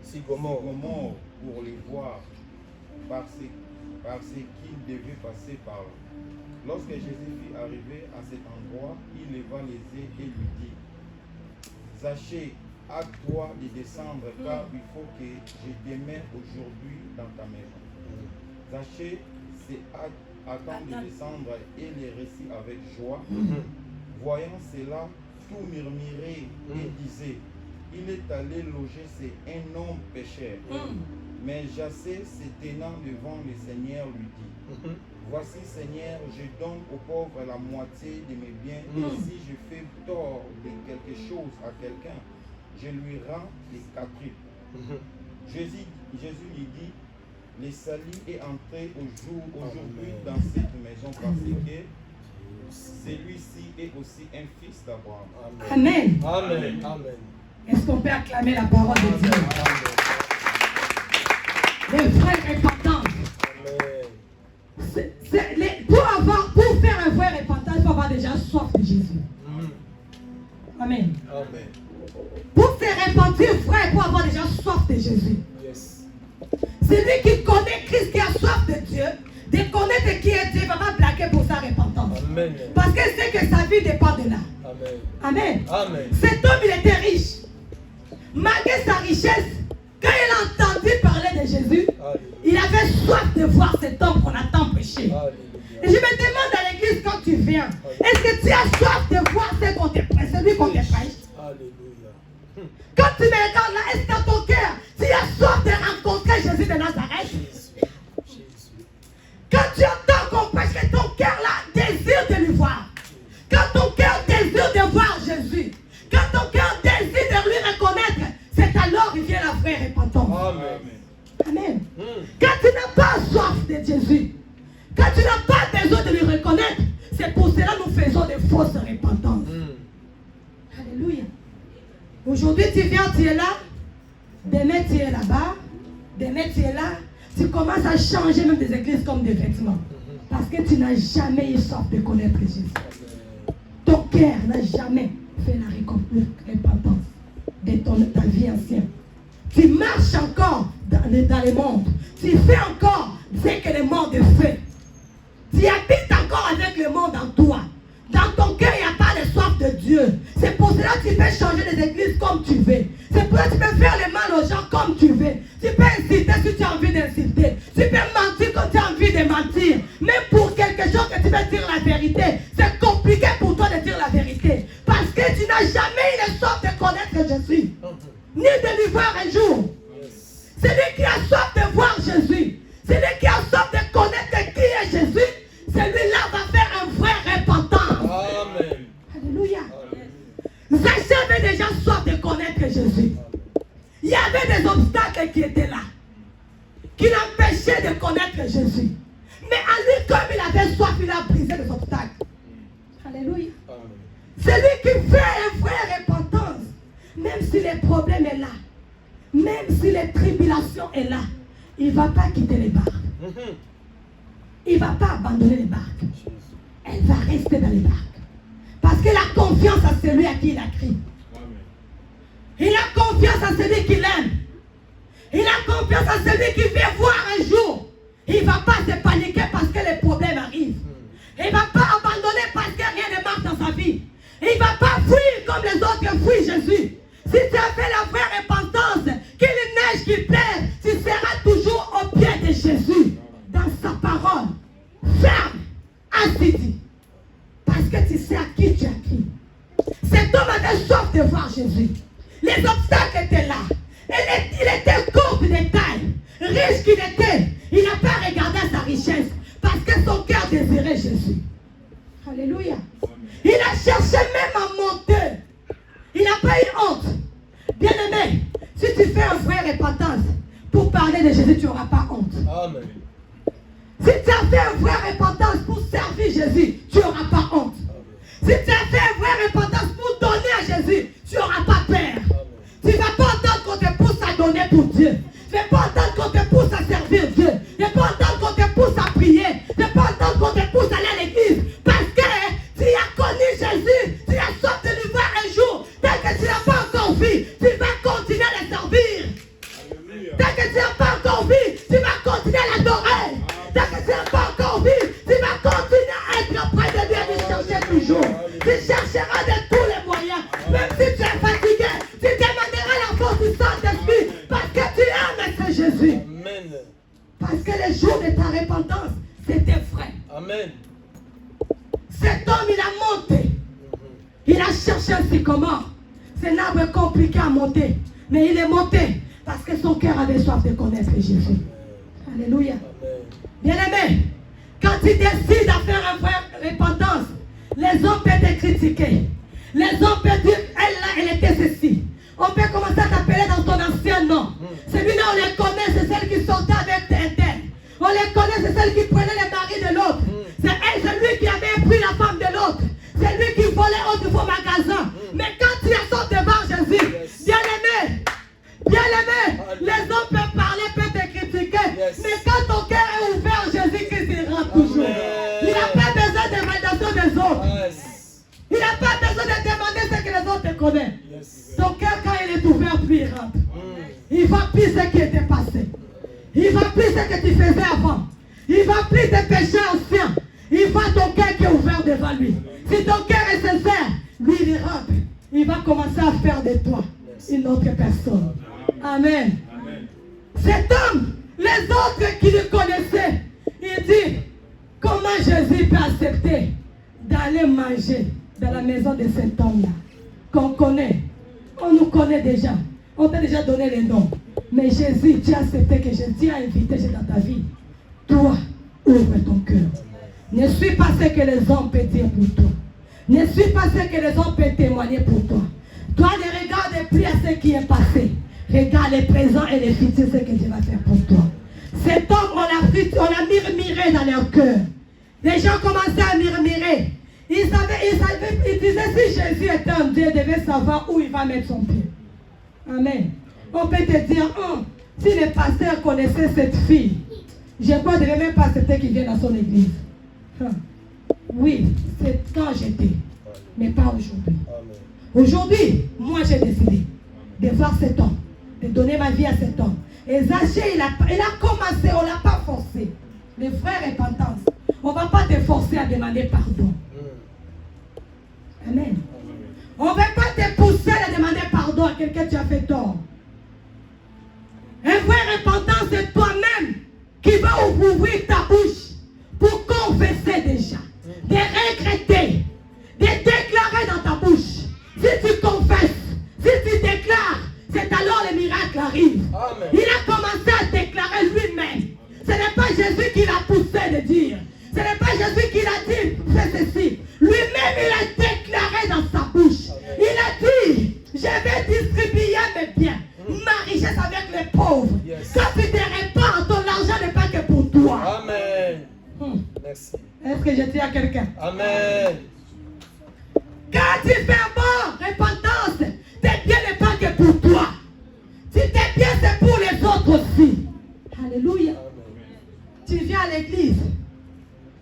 sycomore pour les voir, parce qu'il devait passer par là. Lorsque Jésus fut arrivé à cet endroit, il leva les yeux et lui dit: Zachée, hâte-toi de descendre, car il faut que je demeure aujourd'hui dans ta maison. Zachée attend de descendre et les récit avec joie. Voyant cela, tout murmurait et disait: il est allé loger chez un homme pécheur. Mais Zachée, se tenant devant le Seigneur, lui dit: voici, Seigneur, je donne aux pauvres la moitié de mes biens, et si je fais tort de quelque chose à quelqu'un, je lui rends les quadruples. Jésus lui dit: le salut est entré aujourd'hui dans cette maison, parce que celui-ci est aussi un fils d'Abraham. Amen. Amen. Amen. Est-ce qu'on peut acclamer la parole de Dieu? Les vraies repentances. Pour faire un vrai repentant, il faut avoir déjà soif de Jésus. Amen. Amen. Pour se repentir Jésus. Yes. Celui qui connaît Christ, qui a soif de Dieu, de connaître qui est Dieu, ne va pas blaguer pour sa repentance. Amen. Parce qu'elle sait que sa vie dépend de là. Amen. Amen. Amen. Cet homme, il était riche. Malgré sa richesse, quand il a entendu parler de Jésus, il avait soif de voir cet homme qu'on a tant prêché. Et je me demande à l'église quand tu viens, est-ce que tu as soif de voir celui qu'on te prêche? Alléluia. Quand tu me regardes là, est-ce que dans ton cœur, tu as soif de rencontrer Jésus de Nazareth? Quand tu entends qu'on prêche, que ton cœur là désire de lui voir. Quand ton cœur désire de voir Jésus, quand ton cœur désire de lui reconnaître, c'est alors qu'il vient la vraie repentance. Amen. Amen. Quand tu n'as pas soif de Jésus, quand tu n'as pas besoin de lui reconnaître, c'est pour cela que nous faisons des fausses repentances. Alléluia. Aujourd'hui tu viens, tu es là, demain tu es là-bas, demain tu es là, tu commences à changer même des églises comme des vêtements. Parce que tu n'as jamais eu soif de connaître Jésus. Ton cœur n'a jamais fait la repentance de ta vie ancienne. Tu marches encore dans le monde. Tu fais encore ce que le monde fait. Tu habites encore avec le monde en toi. Dans ton cœur, il n'y a pas de soif de Dieu. C'est pour cela que tu peux changer les églises comme tu veux. C'est pour ça que tu peux faire le mal aux gens comme tu veux. Tu peux insulter si tu as envie d'insulter. Tu peux mentir quand tu as envie de mentir. Même pour quelque chose que tu veux dire la vérité, c'est compliqué pour toi de dire la vérité. Parce que tu n'as jamais eu le soif de connaître Jésus. Ni de lui voir un jour. Celui qui a soif de voir Jésus, celui qui a soif de connaître qui est Jésus, celui-là va faire un vrai repentant. Amen. Alléluia. Zachée avait déjà soif de connaître Jésus. Il y avait des obstacles qui étaient là, qui l'empêchaient de connaître Jésus. Mais à lui, comme il avait soif, il a brisé les obstacles. Alléluia. Celui qui fait une vraie repentance, même si le problème est là, même si les tribulations est là, il ne va pas quitter les barques. Il ne va pas abandonner les barques. Elle va rester dans les barques. Parce qu'il a confiance à celui à qui il a crié. Il a confiance à celui qui l'aime. Il a confiance à celui qui vient voir un jour. Il ne va pas se paniquer parce que les problèmes arrivent. Il ne va pas abandonner parce que rien ne marche dans sa vie. Il ne va pas fuir comme les autres fuient Jésus. Si tu as fait la vraie repentance, qu'il neige, qu'il pleuve, tu seras toujours au pied de Jésus. Dans sa parole, ferme, assis. Parce que tu sais à qui tu as crié. Cet homme avait soif de voir Jésus. Les obstacles étaient là. Il était court de taille. Riche qu'il était, il n'a pas regardé sa richesse. Parce que son cœur désirait Jésus. Alléluia. Il a cherché même à monter. Il n'a pas eu honte. Bien aimé, si tu fais une vraie repentance pour parler de Jésus, tu n'auras pas honte. Amen. Si tu as fait une vraie repentance pour servir Jésus, tu n'auras pas honte. Si tu as fait une vraie repentance pour donner à Jésus, tu n'auras pas peur. Tu ne vas pas entendre qu'on te pousse à donner pour Dieu. Tu ne vas pas entendre qu'on te pousse à servir Dieu. Tu ne vas pas entendre qu'on te pousse à prier. Tu ne vas pas entendre qu'on te pousse à aller à l'église. Parce que tu as connu Jésus. Tu as soif de lui voir un jour. Tant que tu n'as pas encore vu, tu vas continuer à le servir. Tant que tu n'as pas encore vu, tu vas continuer à l'adorer. Tant que tu n'as pas encore vu, tu vas continuer à être auprès de lui et de chercher toujours. Tu chercheras de tous les moyens. Même si tu es fatigué, tu demanderas la force du Saint-Esprit. Parce que tu aimes ce Jésus. Amen. Parce que le jour de ta repentance, c'était vrai. Amen. Cet homme, il a monté. Il a cherché un sycomore. C'est un arbre compliqué à monter. Mais il est monté parce que son cœur avait soif de connaître Jésus. Alléluia. Bien aimé, quand tu décides de faire une vraie repentance, les hommes peuvent te critiquer. Les hommes peuvent dire, elle là, elle était ceci. On peut commencer à t'appeler dans ton ancien nom. Celui-là, on les connaît, c'est celle qui sortait avec tes têtes. On les connaît, c'est celle qui prenait le mari de l'autre. C'est elle, c'est lui qui avait pris la femme de l'autre. C'est lui qui volait au nouveau magasin. Mais quand tu es sorti devant Jésus, bien-aimé, les hommes peuvent parler, peuvent te critiquer. Mais quand ton cœur est ouvert, Jésus-Christ, il rentre toujours. Il n'a pas besoin de validation des autres. Il n'a pas besoin de demander ce que les autres te connaissent. Ton cœur, quand il est ouvert, puis il rentre. Il voit plus ce qui faisais avant. Il va plus tes péchés anciens. Il voit ton cœur qui est ouvert devant lui. Si ton cœur est sincère, lui il rentre. Il va commencer à faire de toi une autre personne. Amen. Cet homme, les autres qui le connaissaient, il dit, comment Jésus peut accepter d'aller manger dans la maison de cet homme-là, qu'on connaît. On nous connaît déjà. On t'a déjà donné les noms. Mais Jésus, tu as accepté que Jésus a invité dans ta vie. Toi, ouvre ton cœur. Ne suis pas ce que les hommes peuvent dire pour toi. Ne suis pas ce que les hommes peuvent témoigner pour toi. Toi, ne regarde plus à ce qui est passé. Regarde les présents et les futurs, ce que Dieu va faire pour toi. Cet homme, on a murmuré dans leur cœur. Les gens commençaient à murmurer. Ils disaient si Jésus était un Dieu, il devait savoir où il va mettre son pied. Amen. On peut te dire, si le pasteur connaissait cette fille, je crois qu'il ne devait même pas accepter qu'il vienne dans son église. Oui, c'est quand j'étais, mais pas aujourd'hui. Aujourd'hui, moi j'ai décidé de voir cet homme, de donner ma vie à cet homme. Et Zachée, il a commencé, on ne l'a pas forcé. Les frères repentance, on ne va pas te forcer à demander pardon. Amen. On ne va pas te pousser à demander pardon à quelqu'un que tu as fait tort. Un vrai repentance, c'est toi-même qui va ouvrir ta bouche pour confesser déjà, de regretter, de déclarer dans ta bouche. Si tu confesses, si tu déclares, c'est alors le miracle arrive. Amen. Il a commencé à déclarer lui-même. Ce n'est pas Jésus qui l'a poussé de dire. Ce n'est pas Jésus qui l'a dit, fais ceci. Lui-même, il a déclaré dans sa bouche. Amen. Il a dit, je vais distribuer mes biens, ma richesse avec les pauvres. Yes. Quand tu te répands, ton argent n'est pas que pour toi. Amen. Merci. Est-ce que je dis à quelqu'un? Amen. Quand tu fais un bon repentance, tes biens n'est pas que pour toi. Si tes biens c'est pour les autres aussi. Alléluia. Amen. Tu viens à l'église,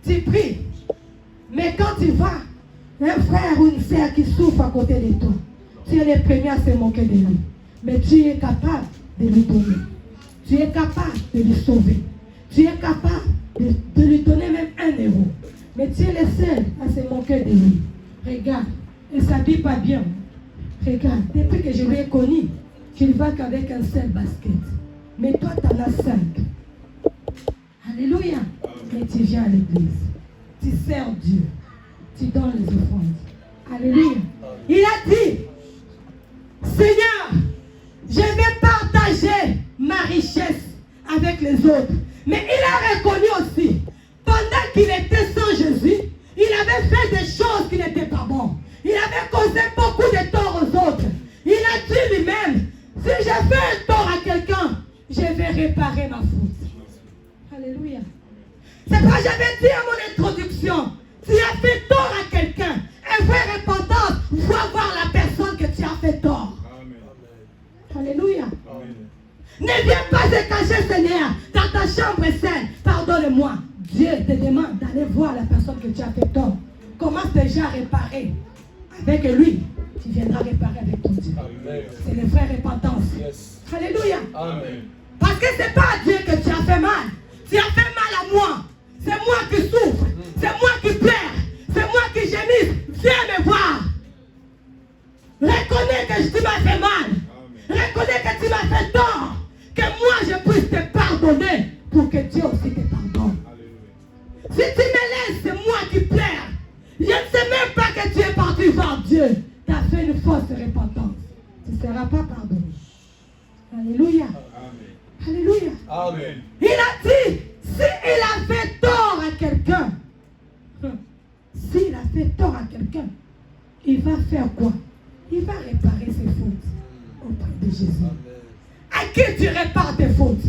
tu pries. Mais quand tu vas, un frère ou une sœur qui souffre à côté de toi, tu es le premier à se moquer de lui. Mais tu es capable de lui donner. Tu es capable de lui sauver. Tu es capable de lui donner même 1 euro. Mais tu es le seul à se moquer de lui. Regarde, il ne s'habille pas bien. Regarde, depuis que je l'ai connu, tu ne vas qu'avec un seul basket. Mais toi, tu en as 5. Alléluia. Mais tu viens à l'église. Tu sers Dieu. Tu donnes les offrandes. Alléluia. Il a dit, Seigneur, je vais partager ma richesse avec les autres. Mais il a reconnu aussi, pendant qu'il était sans Jésus, il avait fait des choses qui n'étaient pas bonnes. Il avait causé beaucoup de tort aux autres. Il a dit lui-même, si je fais un tort à quelqu'un, je vais réparer ma faute. Alléluia. C'est pourquoi j'avais dit à mon introduction, tu as fait tort à quelqu'un. Un vrai repentance, va voir la personne que tu as fait tort. Amen. Alléluia. Amen. Ne viens pas te cacher, Seigneur, dans ta chambre saine. Pardonne-moi. Dieu te demande d'aller voir la personne que tu as fait tort. Commence déjà à réparer. Avec lui, tu viendras réparer avec ton Dieu. Amen. C'est le vrai repentance. Yes. Alléluia. Amen. Parce que ce n'est pas à Dieu que tu as fait mal. Tu as fait mal à moi. C'est moi qui souffre. C'est moi qui pleure. C'est moi qui gémisse. Viens me voir. Reconnais que tu m'as fait mal. Amen. Reconnais que tu m'as fait tort. Que moi je puisse te pardonner pour que Dieu aussi te pardonne. Alléluia. Si tu me laisses, c'est moi qui pleure. Je ne sais même pas que tu es parti vers Dieu. Tu as fait une fausse repentance. Tu ne seras pas pardonné. Alléluia. Amen. Alléluia. Amen. Il a dit, s'il a fait tort à quelqu'un, s'il a fait tort à quelqu'un, il va faire quoi? Il va réparer ses fautes auprès de Jésus. Amen. À qui tu répares tes fautes?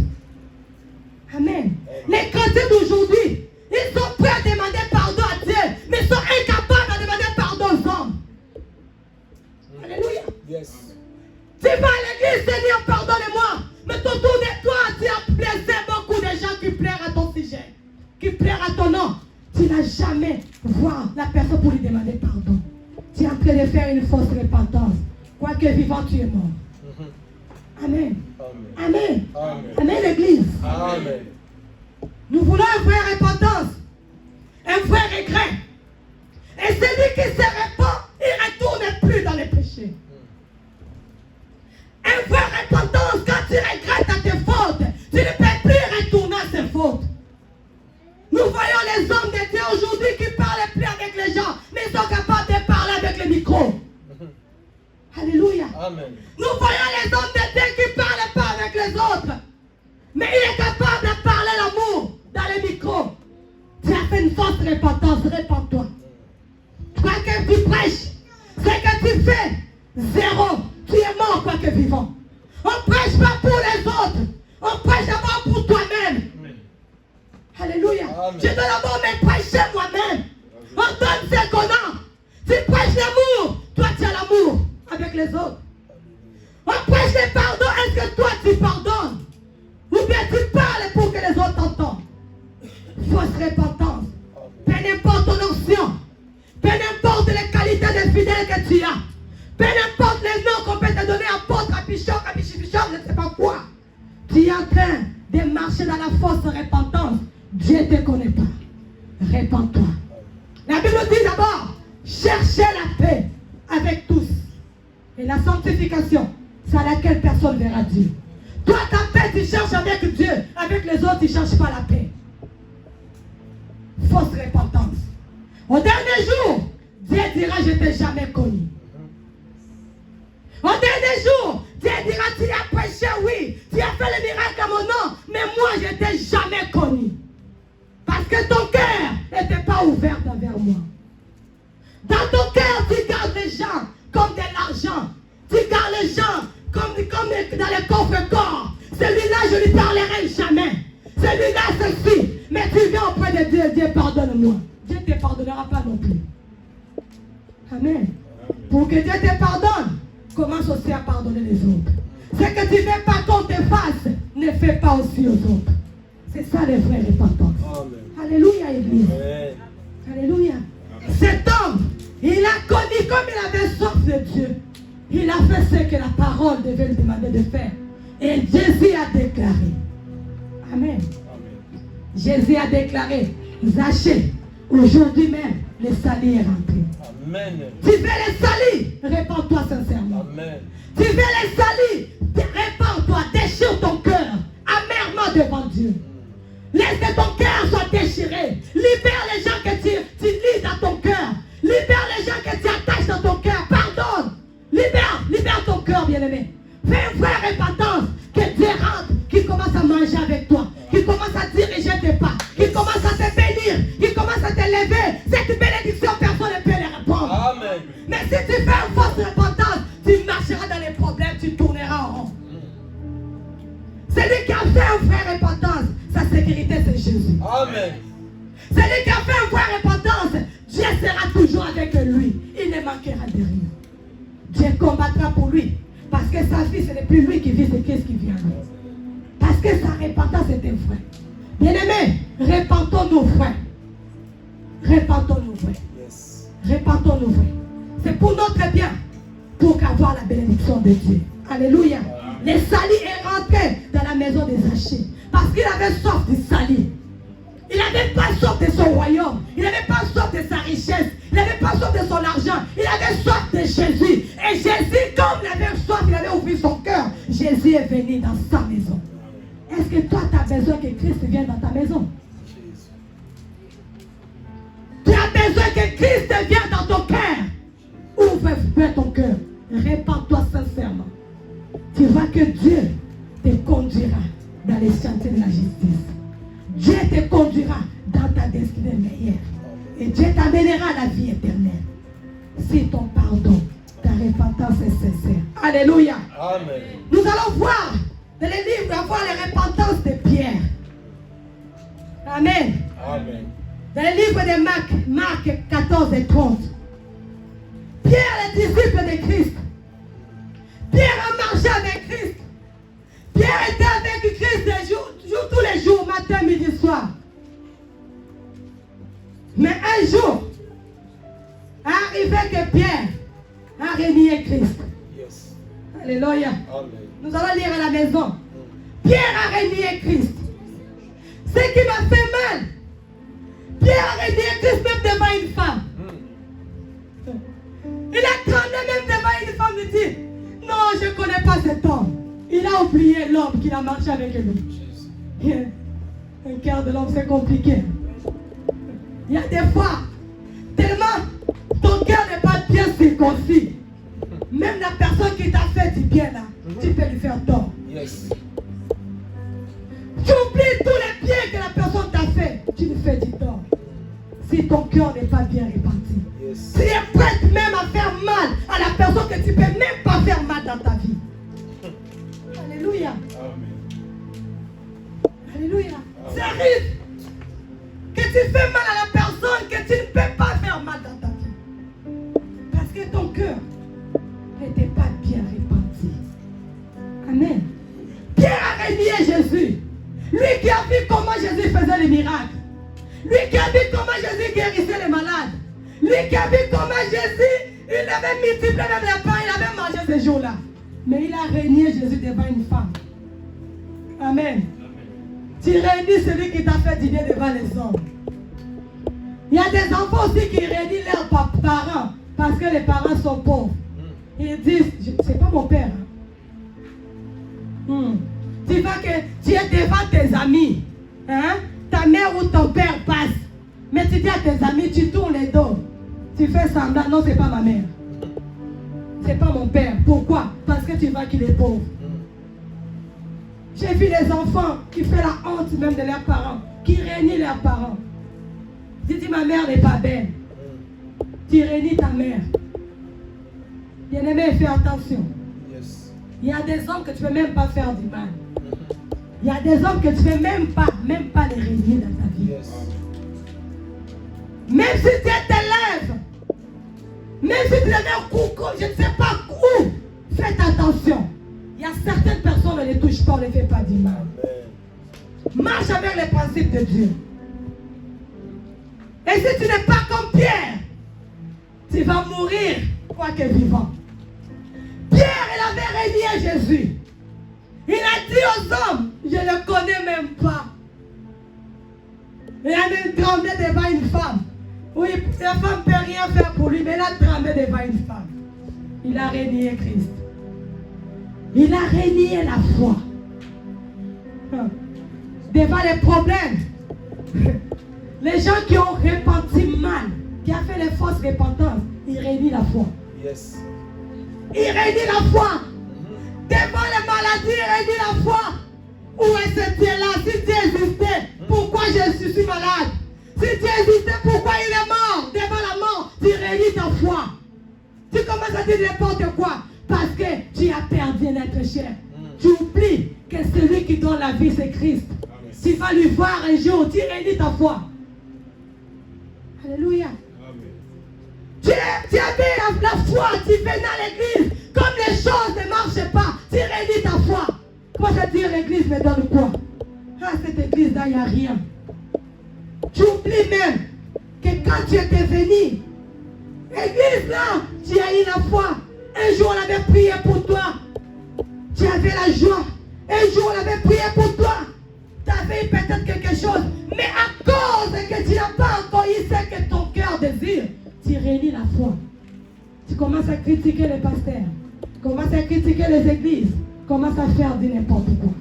Amen. Les chrétiens d'aujourd'hui, ils sont prêts à demander pardon à Dieu, mais ils sont incapables de demander pardon aux hommes. Alléluia. Yes. Tu vas à l'église, Seigneur, pardonne-moi. Mais autour de toi, tu as blessé beaucoup de gens qui pleurent à ton sujet, qui pleurent à ton nom. Tu n'as jamais vu la personne pour lui demander pardon. Tu es en train de faire une fausse repentance. Quoique vivant, tu es mort. Amen. Amen. Amen. Amen, l'église. Amen. Nous voulons un vrai repentance, un vrai regret. Et celui qui se répand, il ne retourne plus dans les péchés. Un vrai repentance, quand tu regrettes à tes fautes, tu ne peux plus retourner à ces fautes. Nous voyons les hommes de Dieu aujourd'hui qui ne parlent plus avec les gens, mais ils sont capables de parler avec le micro. Alléluia. Amen. Nous voyons les hommes de Dieu qui ne parlent pas avec les autres, mais il est capable de parler l'amour dans le micro. Tu as fait une fausse repentance, répands-toi. Quoi que tu prêches, ce que tu fais, zéro. Tu es mort, quoi que vivant. On ne prêche pas pour les autres, on prêche d'abord pour toi-même. Alléluia. Amen. Je dois d'abord me prêcher moi-même. On donne ce qu'on a. Tu prêches l'amour, toi tu as l'amour avec les autres. On prêche le pardon, est-ce que toi tu pardonnes? Ou bien tu parles pour que les autres t'entendent? Fausse repentance. Peu importe ton onction, peu importe les qualités de fidèle que tu as, peu importe les noms qu'on peut te donner, apôtre, apichon, je ne sais pas quoi. Tu es en train de marcher dans la fausse repentance. Dieu ne te connaît pas. Répands-toi. La Bible dit d'abord, cherchez la paix avec tous. Et la sanctification, c'est à laquelle personne verra Dieu. Toi, ta paix, tu cherches avec Dieu. Avec les autres, tu ne cherches pas la paix. Fausse repentance. Au dernier jour, Dieu dira, je ne t'ai jamais connu. Au dernier jour, Dieu dira, tu as prêché, oui. Tu as fait le miracle à mon nom. Mais moi, je ne t'ai jamais connu. Parce que ton cœur n'était pas ouvert envers moi. Dans ton cœur, tu gardes les gens comme de l'argent. Tu gardes les gens comme dans les coffres-corps. Celui-là, je ne lui parlerai jamais. Celui-là, ceci. Mais tu viens auprès de Dieu, Dieu pardonne-moi. Dieu ne te pardonnera pas non plus. Amen. Pour que Dieu te pardonne, commence aussi à pardonner les autres. Ce que tu ne veux pas qu'on te fasse, ne fais pas aussi aux autres. C'est ça les vraies repentances. Alléluia, Église. Amen. Alléluia. Cet homme, il a connu comme il avait soif de Dieu. Il a fait ce que la parole devait lui demander de faire. Et Jésus a déclaré. Amen. Jésus a déclaré, Zachée, aujourd'hui même, le salut est rentré. Amen. Tu veux le salut, répands-toi sincèrement. Amen. Tu veux le salut, répands-toi, déchire ton cœur amèrement devant Dieu. Laisse que ton cœur soit déchiré. Libère les gens que tu lis dans ton cœur. Libère les gens que tu attaches dans ton cœur. Pardonne. Libère ton cœur, bien-aimé. Fais une vraie repentance. Que Dieu rentre, qu'il commence à manger avec toi, qu'il commence à diriger tes pas, qu'il commence à te bénir, qu'il commence à te lever. Cette bénédiction, personne ne peut les répondre. Amen. Mais si tu fais une fausse repentance, tu marcheras dans les problèmes, tu tourneras en rond. Celui qui a fait une vraie repentance, sa sécurité c'est Jésus. Amen. Celui qui a fait une vraie repentance, Dieu sera toujours avec lui. Il ne manquera de rien. Dieu combattra pour lui. Parce que sa vie, ce n'est plus lui qui vit, c'est Christ qui vient. Parce que sa repentance était vraie. Bien-aimés, repentons-nous frères. Repentons-nous frères. Yes. Repentons-nous frères. C'est pour notre bien, pour avoir la bénédiction de Dieu. Alléluia. Le salut est rentré dans la maison des Zachée. Parce qu'il avait soif du salut. Il n'avait pas soif de son royaume. Il n'avait pas soif de sa richesse. Il n'avait pas soif de son argent. Il avait soif de Jésus. Et Jésus, comme il avait soif, il avait ouvert son cœur. Jésus est venu dans sa maison. Est-ce que toi, tu as besoin que Christ vienne dans ta maison? Tu as besoin que Christ vienne dans ton cœur. Ouvre ton cœur. Répands-toi sincèrement. Tu vois que Dieu te conduira dans les chantiers de la justice. Dieu te conduira dans ta destinée meilleure. Et Dieu t'amènera à la vie éternelle. Si ton pardon, ta repentance est sincère. Alléluia. Amen. Nous allons voir dans les livres, voir les repentances de Pierre. Amen. Amen. Dans le livre de Marc 14 et 30. Pierre, le disciple de Christ. Pierre a marché avec Christ. Pierre était avec Christ tous les jours, matin, midi, soir. Mais un jour, arrivé que Pierre a renié Christ. Yes. Alléluia. Amen. Nous allons lire à la maison. Pierre a renié Christ. Ce qui m'a fait régné Christ même devant une femme. Il a tremblé même devant une femme. Il dit, non, je ne connais pas cet homme. Il a oublié l'homme qu'il a marché avec lui. Un cœur de l'homme, c'est compliqué. Il y a des fois, tellement ton cœur n'est pas bien circoncis. Même la personne qui t'a fait du bien là, tu peux lui faire tort. Yes. Tu oublies tous les biens que la personne t'a fait, tu lui fais du tort. Si ton cœur n'est pas bien réparti. Yes. Tu es prête même à faire mal à la personne que tu ne peux même pas faire mal dans ta vie. Alléluia. Amen. Alléluia. Ça arrive que tu fais mal à la personne que tu ne peux pas faire mal dans ta vie. Parce que ton cœur n'était pas bien réparti. Amen. Pierre a régné Jésus. Lui qui a vu comment Jésus faisait les miracles. Lui qui a vu comment Jésus guérissait les malades. Lui qui a vu comment Jésus, il avait multiplié même les pains, il avait mangé ces jours-là. Mais il a régné Jésus devant une femme. Amen. Tu régnes celui qui t'a fait dîner devant les hommes. Il y a des enfants aussi qui réunissent leurs parents parce que les parents sont pauvres. Ils disent, c'est pas mon père. Tu vois que tu es devant tes amis. Hein? Ta mère ou ton père passe. Mais tu dis à tes amis, tu tournes les dos. Tu fais semblant, non, c'est pas ma mère. C'est pas mon père. Pourquoi? Parce que tu vois qu'il est pauvre. J'ai vu les enfants qui font la honte même de leurs parents, qui réunissent leurs parents. Tu dis, ma mère n'est pas belle. Tu réunis ta mère. Bien-aimé, fais attention. Yes. Il y a des hommes que tu ne peux même pas faire du mal. Il y a des hommes que tu ne peux même pas les réunir dans ta vie. Yes. Même si tu t'élèves, même si tu es un coucou, je ne sais pas où, faites attention. Il y a certaines personnes, on ne les touche pas, on ne les fait pas du mal. Amen. Marche avec les principes de Dieu. Et si tu n'es pas comme Pierre, tu vas mourir, quoique vivant. Pierre, il avait régné Jésus. Il a dit aux hommes, je ne le connais même pas. Il a même tremblé devant une femme. Oui, la femme ne peut rien faire pour lui, mais il a tremblé devant une femme. Il a régné Christ. Il a régné la foi. Devant les problèmes. Les gens qui ont repenti mal, qui ont fait les fausses repentances, ils réunissent la foi. Yes. Ils réunissent la foi. Devant les maladies, ils réunissent la foi. Où est ce Dieu-là? Si Dieu existait, pourquoi je suis malade? Si Dieu existait, pourquoi il est mort? Devant la mort, tu réunis ta foi. Tu commences à dire n'importe quoi. Parce que tu as perdu un être cher. Tu oublies que celui qui donne la vie, c'est Christ. Amen. Tu vas lui voir un jour, tu réunis ta foi. Alléluia. Amen. Tu avais la foi, tu venais à l'église. Comme les choses ne marchent pas, tu réunis ta foi. Comment ça dire l'église me donne quoi? Ah, cette église-là, il n'y a rien. Tu oublies même que quand tu étais venu, l'église là, tu as eu la foi. Un jour, on avait prié pour toi. Tu avais la joie. Un jour, on avait prié pour toi. Tu avais peut-être quelque chose. Mais à cause que tu n'as pas encore eu ce que ton cœur désire, tu réunis la foi. Tu commences à critiquer les pasteurs. Tu commences à critiquer les églises. Tu commences à faire du n'importe quoi.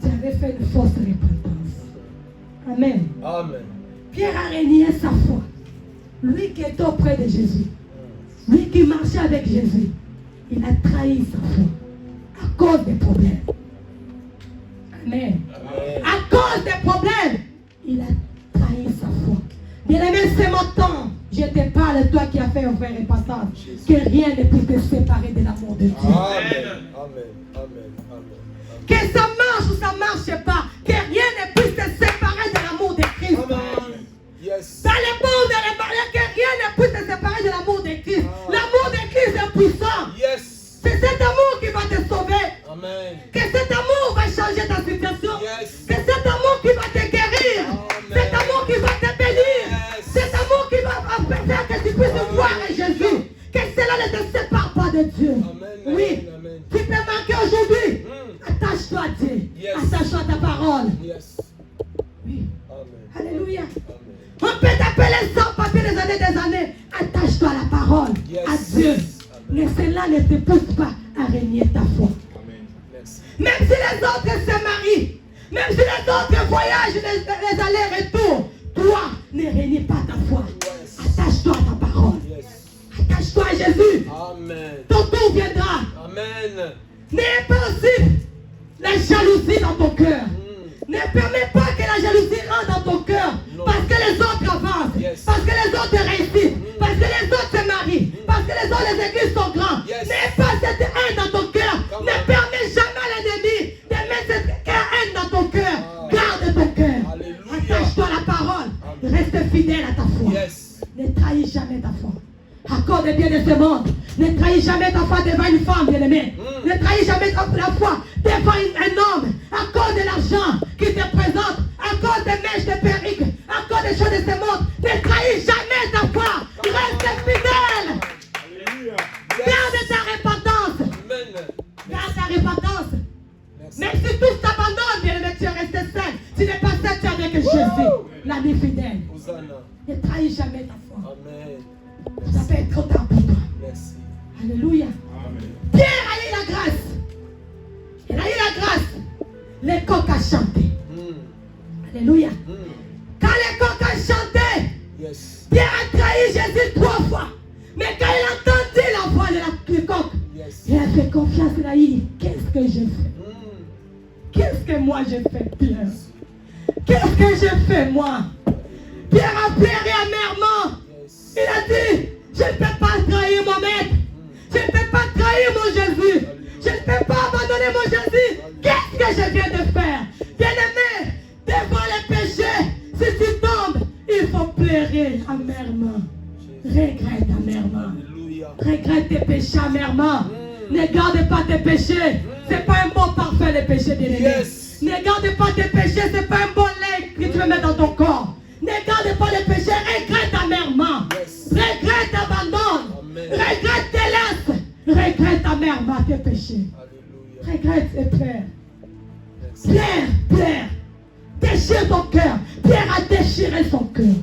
Tu avais fait une fausse repentance. Amen. Amen. Pierre a régné sa foi. Lui qui était auprès de Jésus. Lui qui marchait avec Jésus. Il a trahi sa foi. À cause des problèmes. Amen. Amen. À cause des problèmes, il a trahi sa foi. Bien-aimé, c'est mon temps. Je te parle, toi qui as fait un vrai repentant. Que rien ne puisse te séparer de l'amour de Dieu. Amen. Amen. Amen. Amen. Que ça marche ou ça ne marche pas. Que rien ne puisse te séparer de l'amour de Christ. Amen. Yes. Dans les bons et les barrières, que rien ne puisse te séparer de l'amour de Christ. L'amour de Christ est puissant. Yes. C'est cet amour qui va te sauver. Amen. Que cet amour va changer ta situation. Yes. Que cet amour qui va te guérir. Amen. Cet amour qui va te bénir. Yes. Cet amour qui va faire que tu puisses voir Jésus. Que cela ne te sépare pas de Dieu. Amen. Oui. Amen. Tu peux manquer aujourd'hui. Attache-toi à Dieu. Yes. Attache-toi à ta parole. Yes. Oui. Amen. Alléluia. Amen. On peut les sans-papiers des années, attache-toi à la parole, Yes. à Dieu. Amen. Mais cela ne te pousse pas à régner ta foi. Amen. Merci. Même si les autres se marient, même si les autres voyagent, les allers-retours, toi, ne régnis pas ta foi. Yes. Attache-toi à ta parole. Yes. Attache-toi à Jésus. Amen. Ton tour viendra. Amen. N'aie pas aussi la jalousie dans ton cœur. Ne permets pas que la jalousie rentre dans ton cœur. Non. Parce que les autres avancent. Yes. Parce que les autres réussissent. Parce que les autres se marient. Parce que les autres, les églises sont grandes. Yes. N'aie pas cette haine dans ton cœur. Come Ne on. permets jamais à l'ennemi de mettre cette haine dans ton cœur. Ah. Garde ton cœur. Alléluia. Attache-toi à la parole. Amen. Reste fidèle à ta foi. Yes. Ne trahis jamais ta foi. Accorde bien de ce monde. Ne trahis jamais ta foi devant une femme, bien-aimée. Ne trahis jamais ta foi devant un homme. Accorde de l'argent qui te présente. Accorde des mèches, des perruques. Accorde des choses de ce monde. Ne trahis jamais ta foi. Reste fidèle. Alléluia. Garde ta repentance. Amen. Garde ta repentance. Merci. Même si tous t'abandonnent, bien-aimé, tu es resté saint. Tu n'es pas saint, tu es avec Jésus, l'ami fidèle. Hosanna. Ne trahis jamais ta foi. Amen. Ça peut être trop tard pour toi. Merci. Alléluia. Amen. Pierre a eu la grâce. Il a eu la grâce. Les coqs a chanté. Alléluia. Quand les coqs a chanté, Yes. Pierre a trahi Jésus 3 fois. Mais quand il a entendu la voix de du coq, Yes. il a fait confiance. Il a dit, qu'est-ce que je fais? Qu'est-ce que moi j'ai fait, Pierre? Qu'est-ce que j'ai fait, moi? Pierre a pleuré amèrement. Yes. Il a dit, je ne peux pas trahir mon maître. Je ne peux pas trahir mon Jésus. Je ne peux pas abandonner mon Jésus. Qu'est-ce que je viens de faire? Bien-aimé, devant les péchés, si tu tombes, il faut pleurer amèrement. Regrette amèrement. Alléluia. Regrette tes péchés amèrement. Ne garde pas tes péchés. C'est pas un bon parfum, les péchés, bien-aimé. Yes. Ne garde pas tes péchés. C'est pas un bon lait que tu veux mettre dans ton corps. Ne garde pas les péchés. Regrette amèrement. Yes. Regrette, abandonne. Amen. Regrette, délaisse. Regrette amèrement tes péchés. Alléluia. Regrette et pleure. Merci. Pleure. Déchire ton cœur. Pierre a déchiré son cœur. Amen.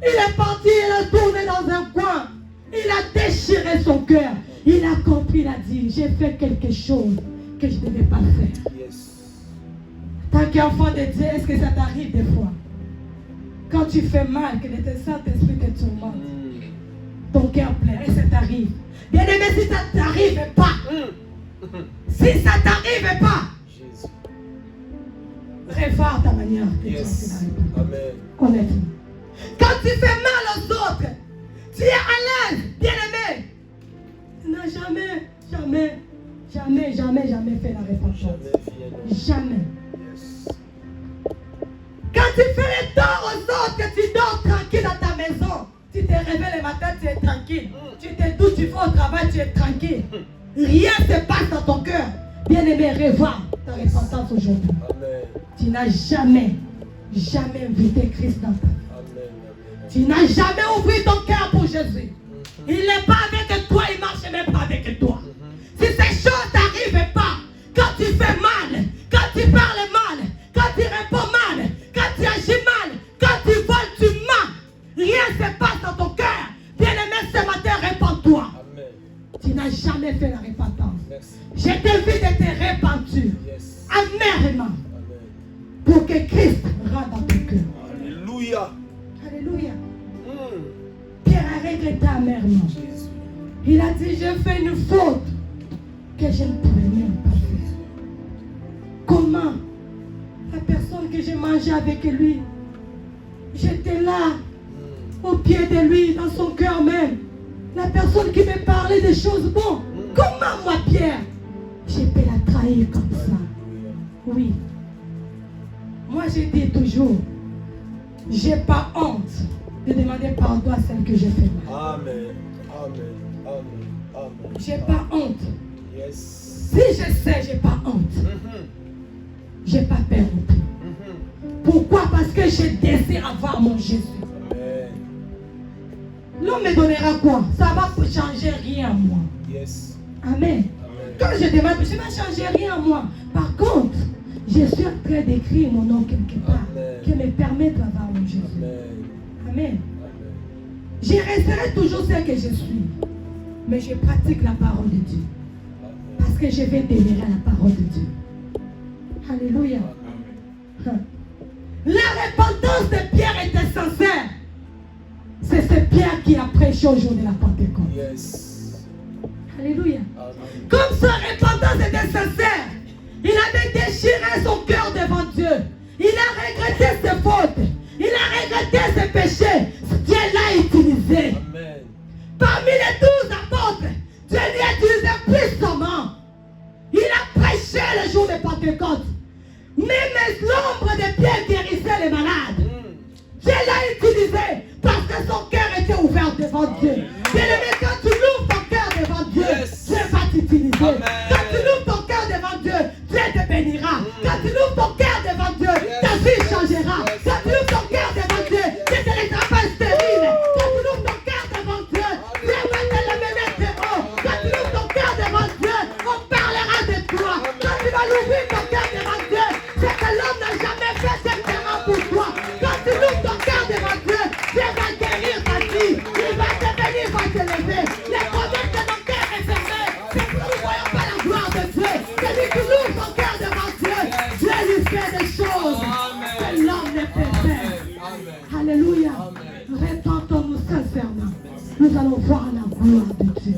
Il est parti, il a tourné dans un coin. Il a déchiré son cœur. Il a compris, il a dit, j'ai fait quelque chose que je ne devais pas faire. Yes. Tant qu'enfant de Dieu, est-ce que ça t'arrive des fois? Quand tu fais mal, que le Saint-Esprit te tourmente, ton cœur pleure, et ça t'arrive. Bien aimé, si ça ne t'arrive pas, si ça t'arrive pas, Jésus. révare ta manière de Yes. dire. Amen. Honnêtement. Quand tu fais mal aux autres, tu es à l'aise, bien-aimé. Tu n'as jamais fait la repentance. Jamais viens. Jamais. Yes. Quand tu fais les torts aux autres, que tu dors tranquille dans ta maison, tu te réveilles le matin, tu es tranquille. Tu te douches, tu vas au travail, tu es tranquille. Rien ne se passe dans ton cœur. Bien-aimé, revois ta repentance aujourd'hui. Amen. Tu n'as jamais invité Christ dans ta vie. Amen. Amen. Tu n'as jamais ouvert ton cœur pour Jésus. Il n'est pas avec toi, il ne marche même pas avec toi. Si ces choses t'arrivent pas, quand tu fais mal, quand tu parles mal, quand tu réponds mal, quand tu agis mal, quand tu voles, tu mens, rien ne se passe dans ton cœur. Bien-aimé, ce matin, répands-toi. Amen. Tu n'as jamais fait la repentance. Merci. Je t'invite à te repentir Yes. amèrement Amen. pour que Christ rentre dans ton cœur. Alléluia. Alléluia. Pierre a regretté amèrement. Jésus. Il a dit, j'ai fait une faute que je ne pourrais même pas faire. Comment? La personne que j'ai mangé avec lui, j'étais là, au pied de lui, dans son cœur même. La personne qui me parlait des choses bonnes. Comment moi, Pierre, je peux la trahir comme ça? Oui. Moi, je dis toujours, j'ai pas honte de demander pardon à celle que j'ai fait mal. Amen. Amen. Amen. Amen. J'ai pas honte. Yes. Si je sais, j'ai pas honte. J'ai pas peur non plus. Pourquoi? Parce que je désire avoir mon Jésus. Amen. L'homme me donnera quoi? Ça va changer rien à moi. Yes. Amen. Amen. Quand je demande, ça ne va changer rien à moi. Par contre, je suis en train d'écrire mon nom quelque part Amen. qui me permet d'avoir mon Jésus. Amen. Amen. Amen. Je resterai toujours ce que je suis. Mais je pratique la parole de Dieu. Parce que je vais demeurer à la parole de Dieu. Alléluia. La repentance de Pierre était sincère. C'est ce Pierre qui a prêché au jour de la Pentecôte. Yes. Alléluia. Amen. Comme sa repentance était sincère, il avait déchiré son cœur devant Dieu. Il a regretté ses fautes. Il a regretté ses péchés. Dieu l'a utilisé. Amen. Parmi les 12 apôtres, Dieu l'a utilisé puissamment. Il a prêché le jour de Pentecôte. Même l'ombre de Pierre guérissait les malades. Dieu l'a utilisé parce que son cœur était ouvert devant Dieu. Bien-aimé, quand tu l'ouvres ton cœur devant Dieu, Yes. Dieu va t'utiliser. Amen. Quand tu l'ouvres ton cœur devant Dieu, Dieu te bénira. Quand tu l'ouvres ton cœur devant Dieu, ta vie changera. Quand tu l'ouvres ton cœur devant Dieu, Dieu te laissera pas stérile. Quand tu l'ouvres ton cœur devant Dieu, Dieu va te le mener très haut. Quand tu l'ouvres ton cœur devant Dieu, on parlera de toi. Quand tu vas l'ouvrir ton cœur devant Dieu, c'est que l'homme n'a jamais fait différent pour toi. Quand tu l'ouvres ton cœur devant Dieu, Dieu va guérir ta vie. Il va te bénir, il va te lever. Les promesses de ton cœur est fermé. C'est que nous ne voyons pas la gloire de Dieu. Celui qui ouvre son cœur devant Dieu, Dieu lui fait des choses que l'homme ne peut faire. Alléluia. Repentons-nous sincèrement. Nous allons voir la gloire de Dieu.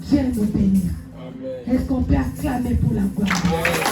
Dieu nous bénira. Est-ce qu'on peut acclamer pour la gloire?